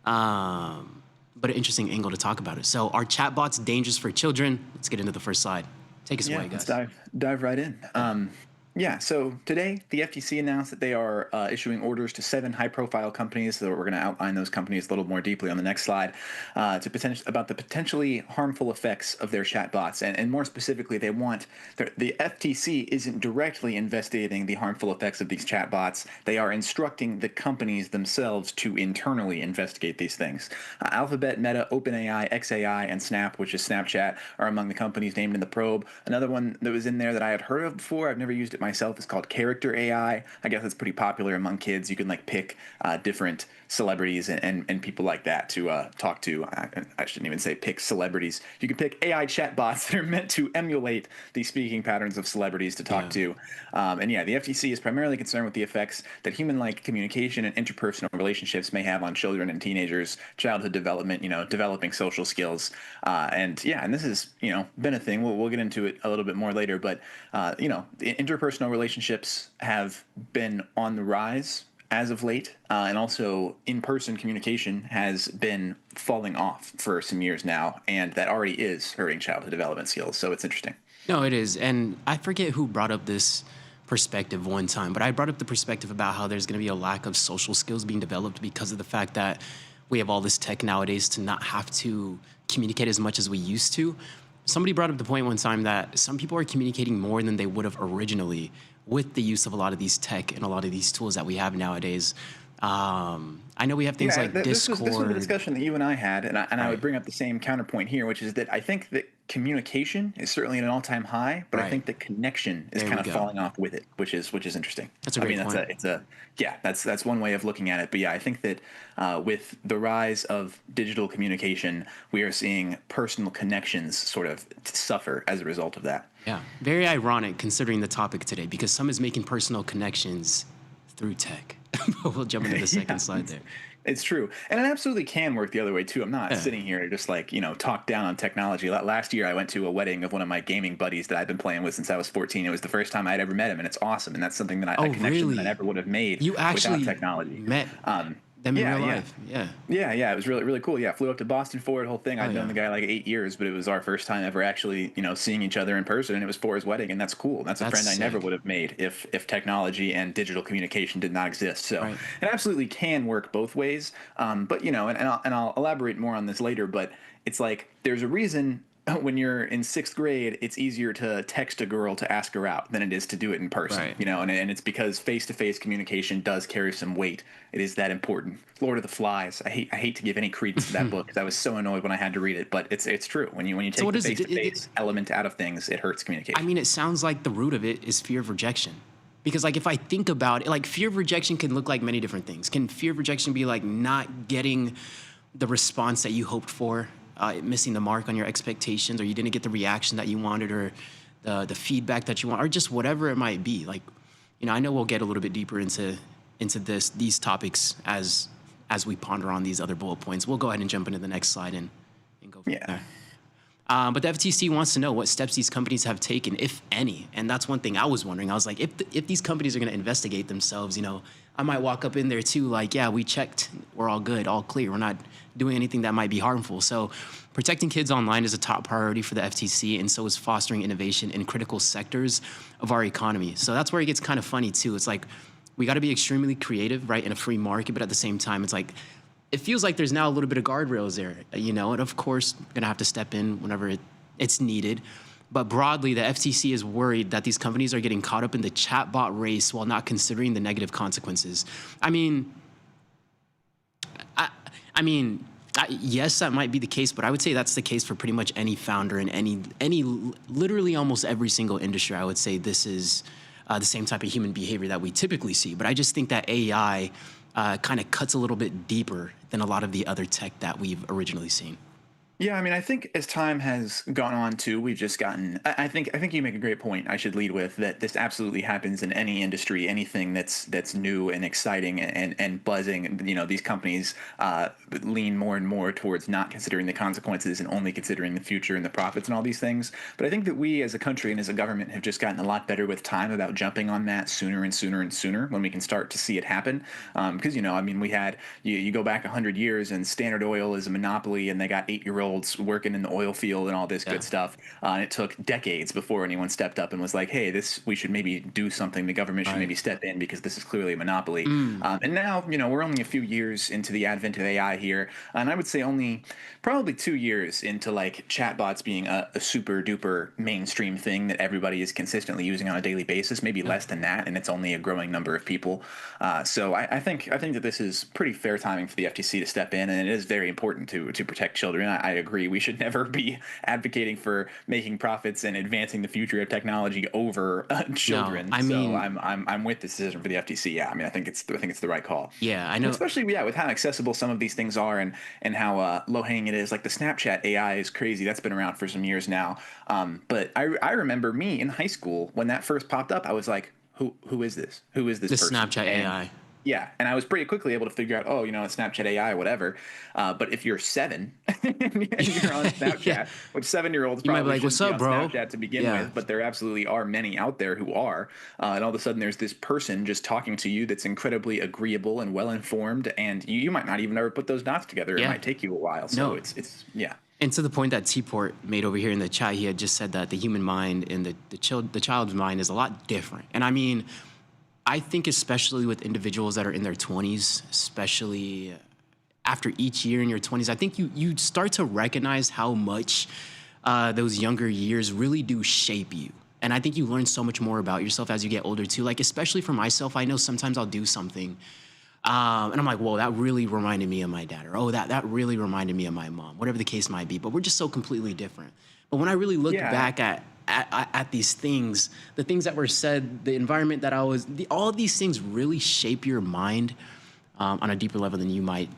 But an interesting angle to talk about it. So, are chatbots dangerous for children? Let's get into the first slide. Take us away, guys. Let's dive right in. So today the FTC announced that they are issuing orders to 7 high-profile companies. So we're going to outline those companies a little more deeply on the next slide about the potentially harmful effects of their chatbots, and more specifically, they want the FTC isn't directly investigating the harmful effects of these chatbots. They are instructing the companies themselves to internally investigate these things. Alphabet, Meta, OpenAI, XAI, and Snap, which is Snapchat, are among the companies named in the probe. Another one that was in there that I had heard of before, I've never used it myself, is called Character AI. I guess it's pretty popular among kids. You can like pick different celebrities and people like that to talk to. I shouldn't even say pick celebrities. You can pick AI chatbots that are meant to emulate the speaking patterns of celebrities to talk to. And yeah, the FTC is primarily concerned with the effects that human-like communication and interpersonal relationships may have on children and teenagers, childhood development, developing social skills. And this has, been a thing. We'll get into it a little bit more later, but, the interpersonal relationships have been on the rise as of late, and also in-person communication has been falling off for some years now, and that already is hurting childhood development skills. So it's interesting. No, it is. And I forget who brought up this perspective one time, but I brought up the perspective about how there's going to be a lack of social skills being developed because of the fact that we have all this tech nowadays to not have to communicate as much as we used to. Somebody brought up the point one time that some people are communicating more than they would have originally with the use of a lot of these tech and a lot of these tools that we have nowadays. I know we have things like Discord. This was a discussion that you and I had, and I would bring up the same counterpoint here, which is that I think that communication is certainly at an all-time high, but I think the connection is kind of falling off with it, which is interesting. That's a great point. That's one way of looking at it. But yeah, I think that with the rise of digital communication, we are seeing personal connections sort of suffer as a result of that. Yeah, very ironic considering the topic today, because some is making personal connections through tech. We'll jump into the second slide there. It's true. And it absolutely can work the other way, too. I'm not sitting here to just talk down on technology. Last year, I went to a wedding of one of my gaming buddies that I've been playing with since I was 14. It was the first time I'd ever met him, and it's awesome. And that's something that a connection that I never would have made without technology. Met them in real life. Yeah. It was really, really cool. Yeah, flew up to Boston for it, whole thing. I'd known the guy like 8 years, but it was our first time ever actually, seeing each other in person, and it was for his wedding, and that's cool. That's a friend I never would have made if technology and digital communication did not exist. So it absolutely can work both ways. But and I'll elaborate more on this later. But it's like there's a reason when you're in 6th grade, it's easier to text a girl to ask her out than it is to do it in person, and it's because face-to-face communication does carry some weight. It is that important. Lord of the Flies. I hate to give any credence to that book because I was so annoyed when I had to read it, but it's true. When you take the face-to-face element out of things, it hurts communication. I mean, it sounds like the root of it is fear of rejection. Because if I think about it, fear of rejection can look like many different things. Can fear of rejection be like not getting the response that you hoped for? Missing the mark on your expectations, or you didn't get the reaction that you wanted, or the feedback that you want, or just whatever it might be. I know we'll get a little bit deeper into these topics as we ponder on these other bullet points. We'll go ahead and jump into the next slide and go from there. But the FTC wants to know what steps these companies have taken, if any. And that's one thing I was wondering. I was like, if these companies are going to investigate themselves, I might walk up in there too, like, yeah, we checked, we're all good, all clear. We're not doing anything that might be harmful. So protecting kids online is a top priority for the FTC, and so is fostering innovation in critical sectors of our economy. So that's where it gets kind of funny too. It's like, we got to be extremely creative, right, in a free market, but at the same time, it's like, it feels like there's now a little bit of guardrails there, and of course, we're going to have to step in whenever it's needed. But broadly, the FTC is worried that these companies are getting caught up in the chatbot race while not considering the negative consequences. I mean, Yes, that might be the case, but I would say that's the case for pretty much any founder in any literally almost every single industry. I would say this is the same type of human behavior that we typically see. But I just think that AI kind of cuts a little bit deeper than a lot of the other tech that we've originally seen. Yeah, I mean, I think as time has gone on too, we've just gotten. I think you make a great point. I should lead with that. This absolutely happens in any industry, anything that's new and exciting and buzzing. You know, these companies lean more and more towards not considering the consequences and only considering the future and the profits and all these things. But I think that we, as a country and as a government, have just gotten a lot better with time about jumping on that sooner and sooner and sooner when we can start to see it happen. Because I mean, we had you go back 100 years and Standard Oil is a monopoly, and they got 8-year-olds working in the oil field and all this good stuff. And it took decades before anyone stepped up and was like, hey, we should maybe do something. The government should maybe step in because this is clearly a monopoly. And now, we're only a few years into the advent of AI here. And I would say only probably 2 years into like chatbots being a super duper mainstream thing that everybody is consistently using on a daily basis, maybe less than that. And it's only a growing number of people. So I think that this is pretty fair timing for the FTC to step in. And it is very important to protect children. I agree. We should never be advocating for making profits and advancing the future of technology over children. No, I mean, so I'm with this decision for the FTC. Yeah, I mean, I think it's the right call. Yeah, I know. And especially with how accessible some of these things are and how low hanging it is. Like the Snapchat AI is crazy. That's been around for some years now. But I remember me in high school when that first popped up. I was like, who is this? Who is this The person? Snapchat AI. Yeah, and I was pretty quickly able to figure out, it's Snapchat AI or whatever. But if you're 7 and you're on Snapchat, which 7-year-olds You might be probably like, "What's shouldn't up, be on bro?" Snapchat to begin Yeah. with, but there absolutely are many out there who are. And all of a sudden, there's this person just talking to you that's incredibly agreeable and well informed, and you might not even ever put those dots together. Yeah. It might take you a while. So No. it's yeah. And to the point that T-Port made over here in the chat, he had just said that the human mind and the child's mind is a lot different. And I mean, I think especially with individuals that are in their 20s, especially after each year in your 20s, I think you start to recognize how much those younger years really do shape you. And I think you learn so much more about yourself as you get older too. Like, especially for myself, I know sometimes I'll do something and I'm like, whoa, that really reminded me of my dad. Or, oh, that really reminded me of my mom, whatever the case might be. But we're just so completely different. But when I really look back at these things, the things that were said, the environment that all of these things really shape your mind on a deeper level than you might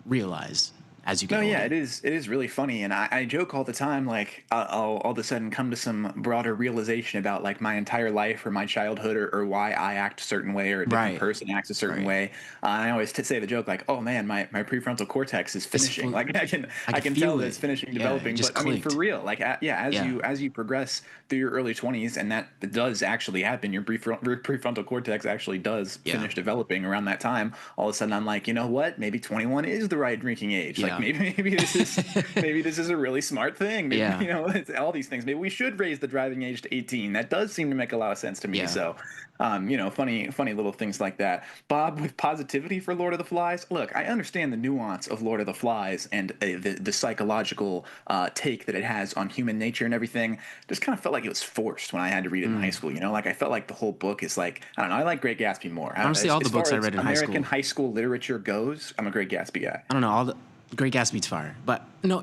realize as you get older. Yeah, it is really funny, and I joke all the time, like I'll all of a sudden come to some broader realization about like my entire life or my childhood or why I act a certain way or a different person acts a certain way. I always say the joke like, oh man, my prefrontal cortex is finishing. Like I can tell that it's finishing developing. But I mean, for real, like as you progress through your early 20s, and that does actually happen, your prefrontal cortex actually does finish developing around that time. All of a sudden, I'm like, you know what? Maybe 21 is the right drinking age. Like maybe this is a really smart thing. Maybe, it's all these things. Maybe we should raise the driving age to 18. That does seem to make a lot of sense to me. So, funny little things like that. Bob with positivity for Lord of the Flies. Look, I understand the nuance of Lord of the Flies and the psychological take that it has on human nature and everything. Just kind of felt like it was forced when I had to read it in high school. Like I felt like the whole book is like, I don't know. I like Great Gatsby more. Honestly, all the books I read in high school. American high school literature goes, I'm a Great Gatsby guy. I don't know. Great Gatsby's fire. But no,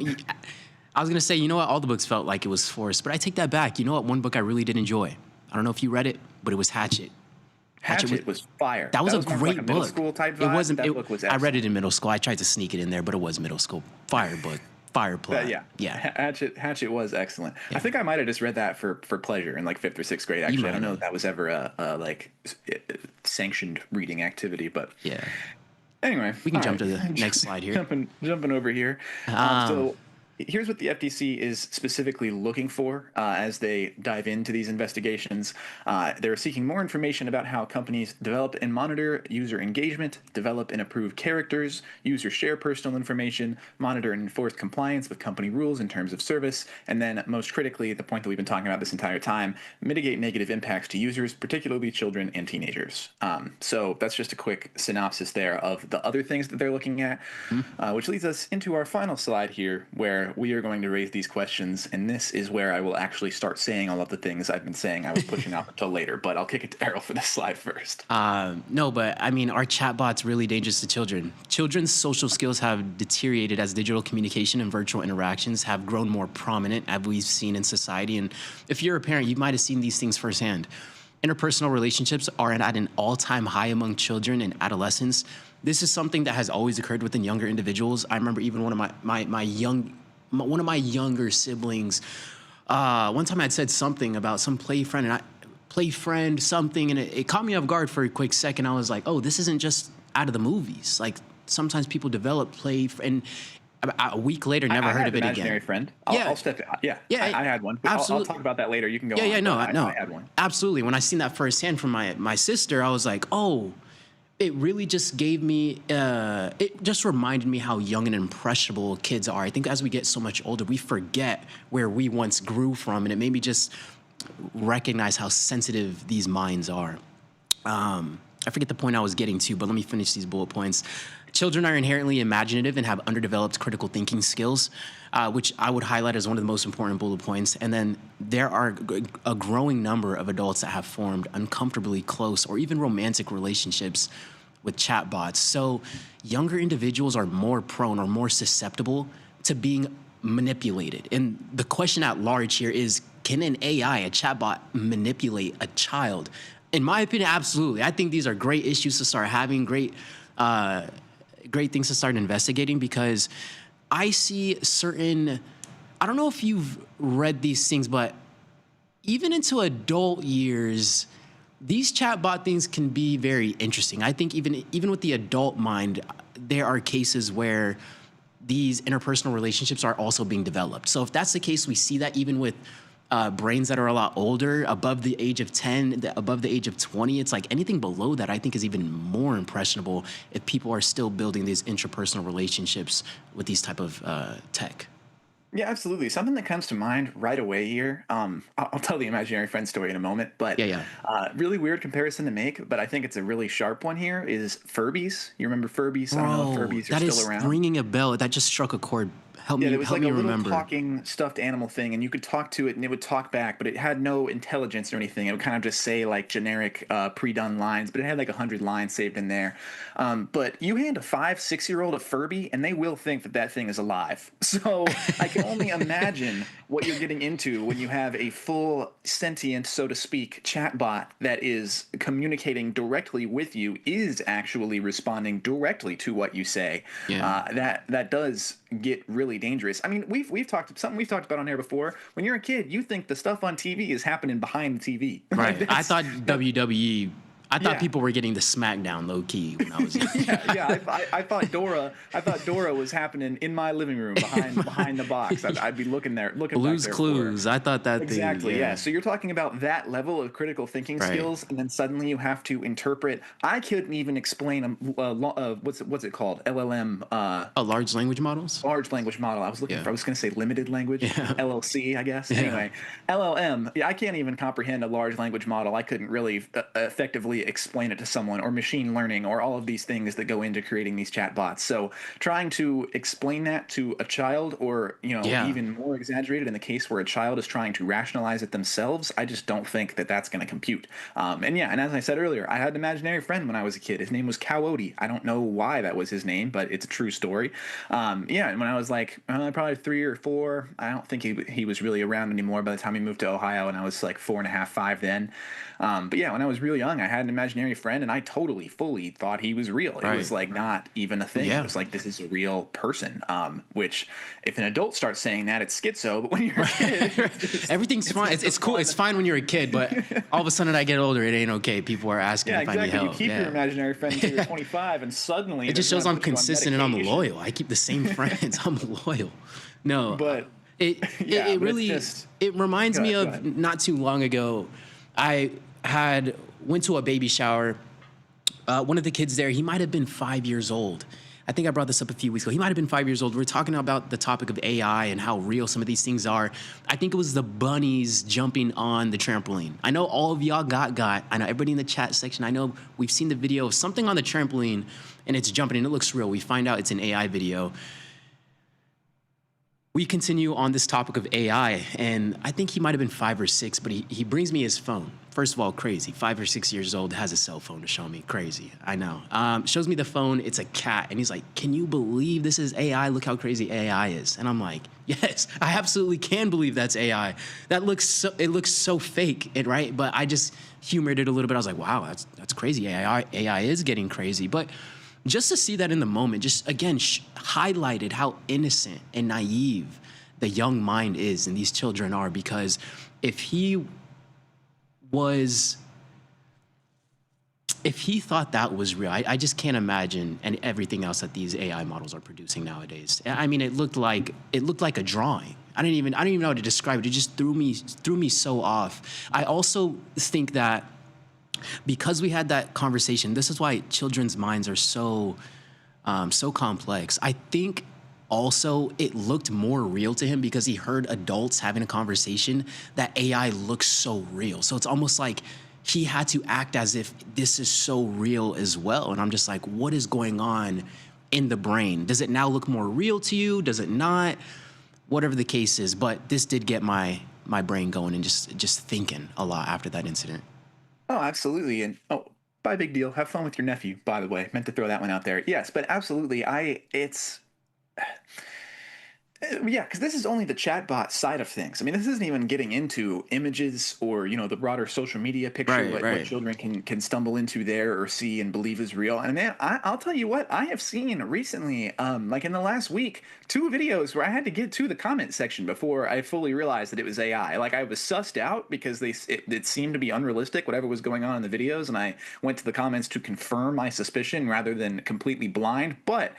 I was going to say, you know what? All the books felt like it was forced. But I take that back. You know what? One book I really did enjoy. I don't know if you read it, but it was Hatchet. Hatchet was fire. That was a great book. Middle school type vibe. It wasn't. That book was I read it in middle school. I tried to sneak it in there, but it was middle school. Fire book. Fire plot. Hatchet was excellent. I think I might have just read that for pleasure in like 5th or 6th grade. Actually, I don't know if that was ever a like sanctioned reading activity, but anyway, we can jump to the next slide here. Jumping over here. So here's what the FTC is specifically looking for as they dive into these investigations. They're seeking more information about how companies develop and monitor user engagement, develop and approve characters, users share personal information, monitor and enforce compliance with company rules in terms of service, and then most critically, the point that we've been talking about this entire time, mitigate negative impacts to users, particularly children and teenagers. So that's just a quick synopsis there of the other things that they're looking at, which leads us into our final slide here, where where we are going to raise these questions, and this is where I will actually start saying all of the things I've been saying I was pushing off until later. But I'll kick it to Errol for this slide first. No, but I mean, are chatbots really dangerous to children? Children's social skills have deteriorated as digital communication and virtual interactions have grown more prominent, as we've seen in society. And if you're a parent, you might have seen these things firsthand. Interpersonal relationships are at an all-time high among children and adolescents. This is something that has always occurred within younger individuals. I remember even one of my younger siblings. One time I had said something about some play friend, and it caught me off guard for a quick second. I was like, oh, this isn't just out of the movies. Like sometimes people develop and a week later, never heard of it again. Imaginary friend. I'll step in. Yeah. I had one. Absolutely. I'll talk about that later. You can go on. I had one. Absolutely. When I seen that firsthand from my sister, I was like, oh, it really just gave me, it just reminded me how young and impressionable kids are. I think as we get so much older, we forget where we once grew from, and it made me just recognize how sensitive these minds are. I forget the point I was getting to, but let me finish these bullet points. Children are inherently imaginative and have underdeveloped critical thinking skills, which I would highlight as one of the most important bullet points. And then there are a growing number of adults that have formed uncomfortably close or even romantic relationships with chatbots. So younger individuals are more prone or more susceptible to being manipulated. And the question at large here is, can an AI, a chatbot, manipulate a child? In my opinion, absolutely. I think these are great issues to start having, great things to start investigating, because I see I don't know if you've read these things, but even into adult years, these chatbot things can be very interesting. I think even with the adult mind, there are cases where these interpersonal relationships are also being developed. So if that's the case, we see that even with brains that are a lot older, above the age of 10, above the age of 20. It's like anything below that I think is even more impressionable if people are still building these interpersonal relationships with these type of tech. Yeah, absolutely. Something that comes to mind right away here, I'll tell the imaginary friend story in a moment, but really weird comparison to make, but I think it's a really sharp one here, is Furbies. You remember Furbies? Bro, I don't know if Furbies are still around. That is ringing a bell. That just struck a chord. Help me remember. There was like a little talking stuffed animal thing, and you could talk to it, and it would talk back, but it had no intelligence or anything. It would kind of just say like generic pre-done lines, but it had like 100 lines saved in there. But you hand a 5-6-year-old a Furby, and they will think that that thing is alive. So I can only imagine what you're getting into when you have a full sentient, so to speak, chatbot that is communicating directly with you, is actually responding directly to what you say. That does get really dangerous. I mean, we've talked about on here before. When you're a kid, you think the stuff on TV is happening behind the TV. Right. I thought WWE. I thought people were getting the SmackDown low key when I was young. I thought Dora was happening in my living room behind the box. I'd be looking Blue's Clues. I thought that exactly. Yeah. So you're talking about that level of critical thinking skills, and then suddenly you have to interpret. I couldn't even explain what's it called? LLM. Large language models. Large language model. I was looking for. I was going to say limited language. LLC, I guess. Anyway, LLM. Yeah, I can't even comprehend a large language model. I couldn't really effectively explain it to someone, or machine learning, or all of these things that go into creating these chatbots. So trying to explain that to a child, or even more exaggerated in the case where a child is trying to rationalize it themselves, I just don't think that that's going to compute. And as I said earlier, I had an imaginary friend when I was a kid. His name was Coyote. I don't know why that was his name, but it's a true story. And when I was like probably 3 or 4, I don't think he was really around anymore by the time he moved to Ohio, and I was like 4.5, 5 then. But when I was real young, I had an imaginary friend, and I totally, fully thought he was real. It was like not even a thing. It was like, this is a real person. Which, if an adult starts saying that, it's schizo. But when you're a kid, everything's fine. It's cool. It's fine when you're a kid, but all of a sudden I get older, it ain't okay. People are asking if I need help. You keep your imaginary friend until you're 25, and suddenly it just shows I'm consistent and I'm loyal. I keep the same friends. I'm loyal. No, but it reminds me of not too long ago. I went to a baby shower. One of the kids there, he might have been 5 years old. I think I brought this up a few weeks ago. He might have been 5 years old. We were talking about the topic of AI and how real some of these things are. I think it was the bunnies jumping on the trampoline. I know all of y'all got. I know everybody in the chat section. I know we've seen the video of something on the trampoline, and it's jumping, and it looks real. We find out it's an AI video. we continue on this topic of AI, and I think he might have been 5 or 6, but he brings me his phone. First of all, crazy. 5 or 6 years old, has a cell phone to show me. Crazy. I know. Shows me the phone. It's a cat. And he's like, can you believe this is AI? Look how crazy AI is. And I'm like, yes, I absolutely can believe that's AI. It looks so fake, right? But I just humored it a little bit. I was like, wow, that's crazy. AI is getting crazy. But just to see that in the moment, just again, highlighted how innocent and naive the young mind is and these children are, because if he thought that was real, I just can't imagine and everything else that these AI models are producing nowadays. I mean, it looked like a drawing. I don't even know how to describe it. It just threw me so off. I also think that because we had that conversation, this is why children's minds are so complex. I think also it looked more real to him because he heard adults having a conversation that AI looks so real. So it's almost like he had to act as if this is so real as well. And I'm just like, what is going on in the brain? Does it now look more real to you? Does it not? Whatever the case is. But this did get my brain going and just thinking a lot after that incident. Oh, absolutely. And bye, big deal. Have fun with your nephew, by the way. Meant to throw that one out there. Yes, but absolutely. Yeah, because this is only the chatbot side of things. I mean, this isn't even getting into images or, the broader social media picture, what children can stumble into there or see and believe is real. And man, I'll tell you what, I have seen recently, like in the last week, 2 videos where I had to get to the comment section before I fully realized that it was AI. Like I was sussed out because it seemed to be unrealistic, whatever was going on in the videos. And I went to the comments to confirm my suspicion rather than completely blind. But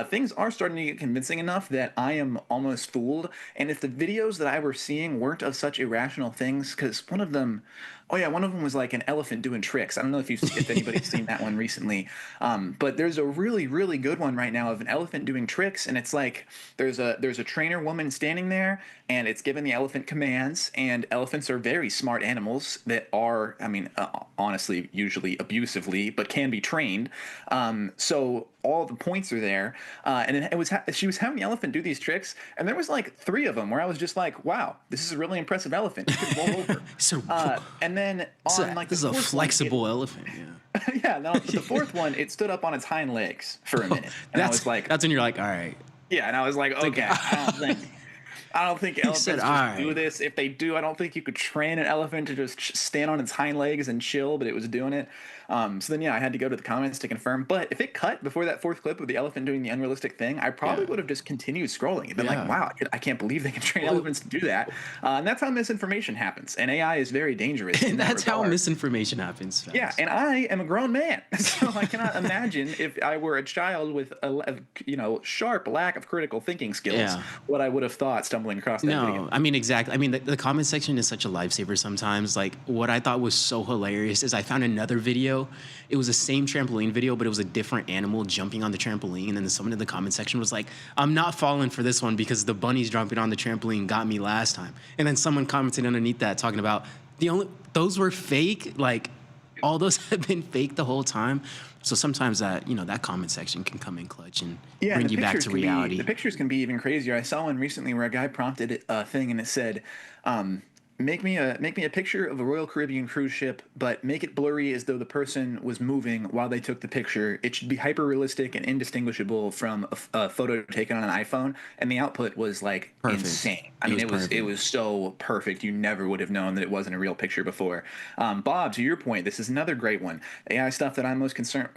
things are starting to get convincing enough that I am almost fooled. And if the videos that I were seeing weren't of such irrational things, because one of them was like an elephant doing tricks. I don't know if anybody's seen that one recently, but there's a really, really good one right now of an elephant doing tricks, and it's like there's a trainer woman standing there, and it's giving the elephant commands, and elephants are very smart animals that are, honestly, usually abusively, but can be trained. So all the points are there, and she was having the elephant do these tricks, and there was like 3 of them where I was just like, wow, this is a really impressive elephant. It could roll over. And then this is a flexible elephant. Yeah. Yeah. No, the 4th one, it stood up on its hind legs for a minute, and I was like, that's when you're like, all right. Yeah, and I was like, okay, I don't think elephants just do this. If they do, I don't think you could train an elephant to just stand on its hind legs and chill, but it was doing it. So then, I had to go to the comments to confirm. But if it cut before that 4th clip of the elephant doing the unrealistic thing, I probably would have just continued scrolling and been like, wow, I can't believe they can train elephants to do that. And that's how misinformation happens. And AI is very dangerous. And that's how misinformation happens. Fast. Yeah, and I am a grown man. So I cannot imagine if I were a child with a sharp lack of critical thinking skills, what I would have thought stumbling across that video. I mean, exactly. I mean, the comment section is such a lifesaver sometimes. Like, what I thought was so hilarious is I found another video. It was the same trampoline video, but it was a different animal jumping on the trampoline. And then someone in the comment section was like, I'm not falling for this one because the bunnies jumping on the trampoline got me last time. And then someone commented underneath that talking about those were fake. Like, all those have been fake the whole time. So sometimes that comment section can come in clutch and bring you back to reality. The pictures can be even crazier. I saw one recently where a guy prompted a thing and it said, make me a picture of a Royal Caribbean cruise ship, but make it blurry as though the person was moving while they took the picture. It should be hyper realistic and indistinguishable from a photo taken on an iPhone. And the output was like insane. I mean, it was so perfect. You never would have known that it wasn't a real picture before. Bob, to your point, this is another great one. AI stuff that I'm most concerned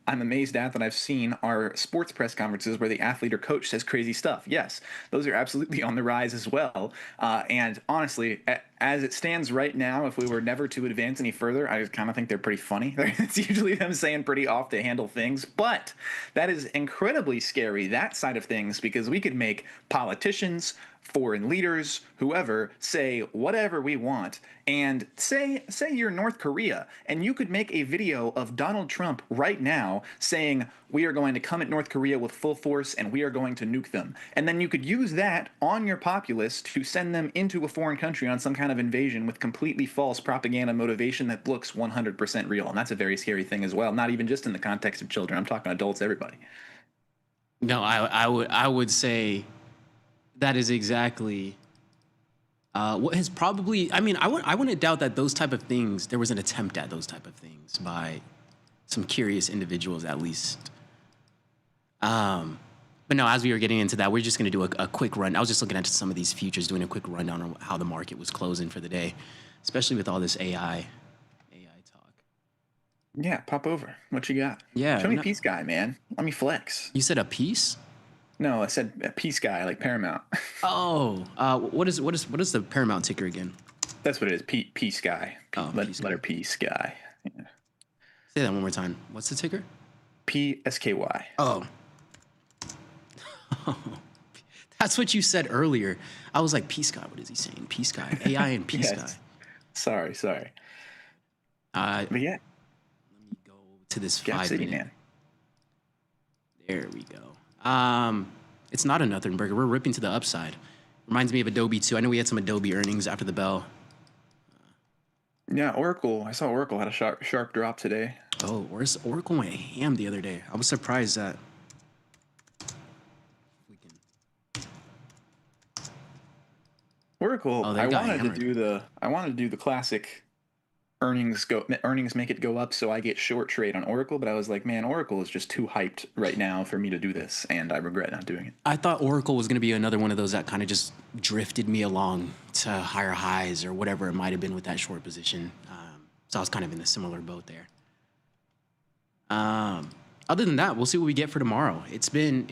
I'm amazed at that I've seen are sports press conferences where the athlete or coach says crazy stuff. Yes, those are absolutely on the rise as well. And honestly, as it stands right now, if we were never to advance any further, I just kind of think they're pretty funny. It's usually them saying pretty off-the-handle things, but that is incredibly scary, that side of things, because we could make politicians, foreign leaders, whoever, say whatever we want. And say you're North Korea, and you could make a video of Donald Trump right now saying, we are going to come at North Korea with full force and we are going to nuke them. And then you could use that on your populace to send them into a foreign country on some kind of invasion with completely false propaganda motivation that looks 100% real. And that's a very scary thing as well, not even just in the context of children. I'm talking adults, everybody. No, I would say That is exactly what has probably. I mean, I wouldn't doubt that those type of things. There was an attempt at those type of things by some curious individuals, at least. But no, as we were getting into that, we're just going to do a quick run. I was just looking at some of these futures, doing a quick rundown on how the market was closing for the day, especially with all this AI talk. Yeah, pop over. What you got? Yeah, Show me Peace Guy, man. Let me flex. You said a piece? No, I said a Peace Guy, like Paramount. Oh, what is the Paramount ticker again? That's what it is. Peace Guy. Letter Peace Guy. Yeah. Say that one more time. What's the ticker? PSKY. Oh. That's what you said earlier. I was like, Peace Guy, what is he saying? Peace Guy. AI and Peace Yes. Guy. Sorry. But yeah. Let me go to this Gap 5 City, minute. man. There we go. It's not a nothing burger. We're ripping to the upside. Reminds me of Adobe too. I know we had some Adobe earnings after the bell. Yeah, Oracle. I saw Oracle had a sharp drop today. Oh, where's Oracle went ham the other day? I was surprised that. Oracle. Oh, I wanted to do the classic earnings make it go up so I get short trade on Oracle, but I was like, man, Oracle is just too hyped right now for me to do this, and I regret not doing it. I thought Oracle was going to be another one of those that kind of just drifted me along to higher highs or whatever it might have been with that short position. So I was kind of in a similar boat there. Other than that, we'll see what we get for tomorrow. It's been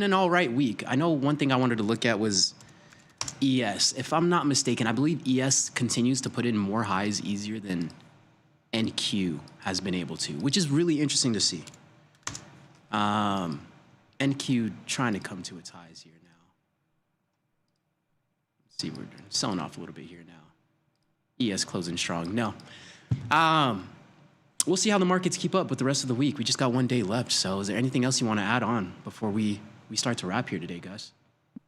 an all right week. I know one thing I wanted to look at was ES. If I'm not mistaken, I believe ES continues to put in more highs easier than NQ has been able to, which is really interesting to see. NQ trying to come to its highs here now. Let's see, we're selling off a little bit here now. ES closing strong. No. We'll see how the markets keep up with the rest of the week. We just got 1 day left. So is there anything else you want to add on before we start to wrap here today, Gus?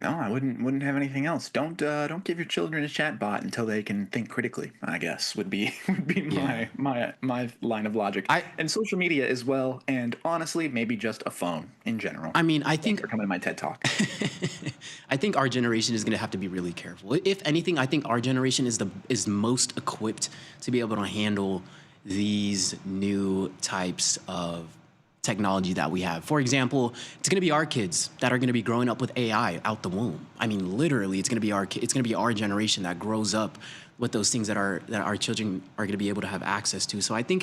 No, I wouldn't have anything else. Don't give your children a chatbot until they can think critically, I guess, would be my line of logic. And social media as well, and honestly, maybe just a phone in general. I mean, I think for coming to my TED Talk. I think our generation is going to have to be really careful. If anything, I think our generation is most equipped to be able to handle these new types of technology that we have. For example, it's going to be our kids that are going to be growing up with AI out the womb. I mean, literally, it's going to be our generation that grows up with those things that our children are going to be able to have access to. So I think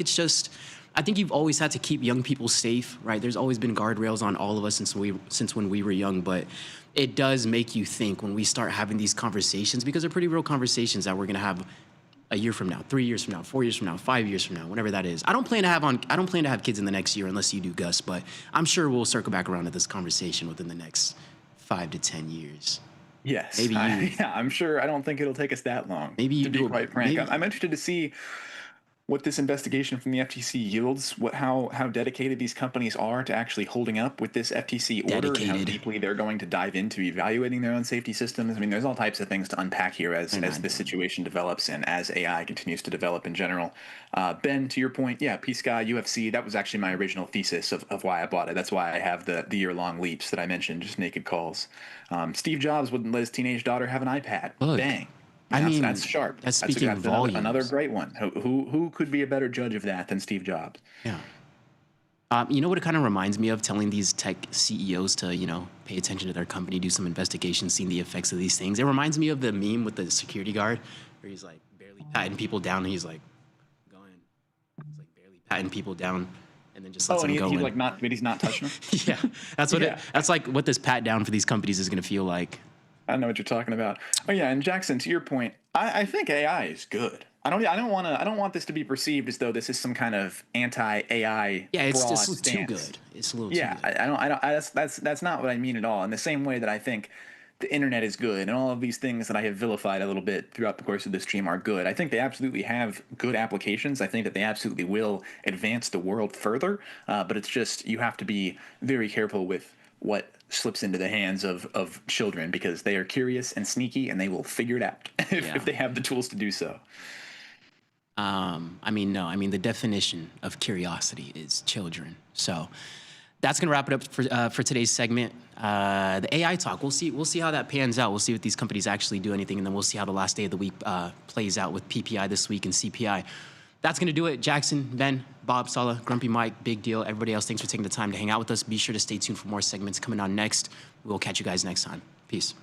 you've always had to keep young people safe, right? There's always been guardrails on all of us since when we were young, but it does make you think when we start having these conversations, because they're pretty real conversations that we're going to have a year from now, 3 years from now, 4 years from now, 5 years from now, whenever that is. I don't plan to have kids in the next year unless you do, Gus, but I'm sure we'll circle back around to this conversation within the next 5 to 10 years. Yes. Maybe I'm sure. I don't think it'll take us that long. Maybe you to do be quite frank. maybe. I'm interested to see what this investigation from the FTC yields, how dedicated these companies are to actually holding up with this FTC order, and how deeply they're going to dive into evaluating their own safety systems. I mean, there's all types of things to unpack here as this situation develops and as AI continues to develop in general. Ben, to your point, yeah, P-Sky, UFC, that was actually my original thesis of why I bought it. That's why I have the year-long leaps that I mentioned, just naked calls. Steve Jobs wouldn't let his teenage daughter have an iPad. Look, Bang. I mean, that's sharp. That's speaking volumes. Another great one. Who could be a better judge of that than Steve Jobs? Yeah. You know what it kind of reminds me of? Telling these tech CEOs to, pay attention to their company, do some investigation, seeing the effects of these things. It reminds me of the meme with the security guard where he's like barely patting people down, and he's like barely patting people down, and then just lets them go. But he's not touching them. Yeah, that's like what this pat down for these companies is going to feel like. I know what you're talking about. Oh yeah, and Jackson, to your point, I think AI is good. I don't want this to be perceived as though this is some kind of anti-AI. Yeah, it's broad just too stance. good. It's a little Yeah, too good. I don't. That's not what I mean at all. In the same way that I think the internet is good, and all of these things that I have vilified a little bit throughout the course of this stream are good. I think they absolutely have good applications. I think that they absolutely will advance the world further. But it's just you have to be very careful with what slips into the hands of children, because they are curious and sneaky, and they will figure it out if they have the tools to do so. The definition of curiosity is children. So that's going to wrap it up for today's segment. The AI talk, we'll see how that pans out. We'll see what these companies actually do anything, and then we'll see how the last day of the week plays out with PPI this week and CPI. That's going to do it. Jackson, Ben, Bob, Sala, Grumpy Mike, Big Deal. Everybody else, thanks for taking the time to hang out with us. Be sure to stay tuned for more segments coming on next. We'll catch you guys next time. Peace.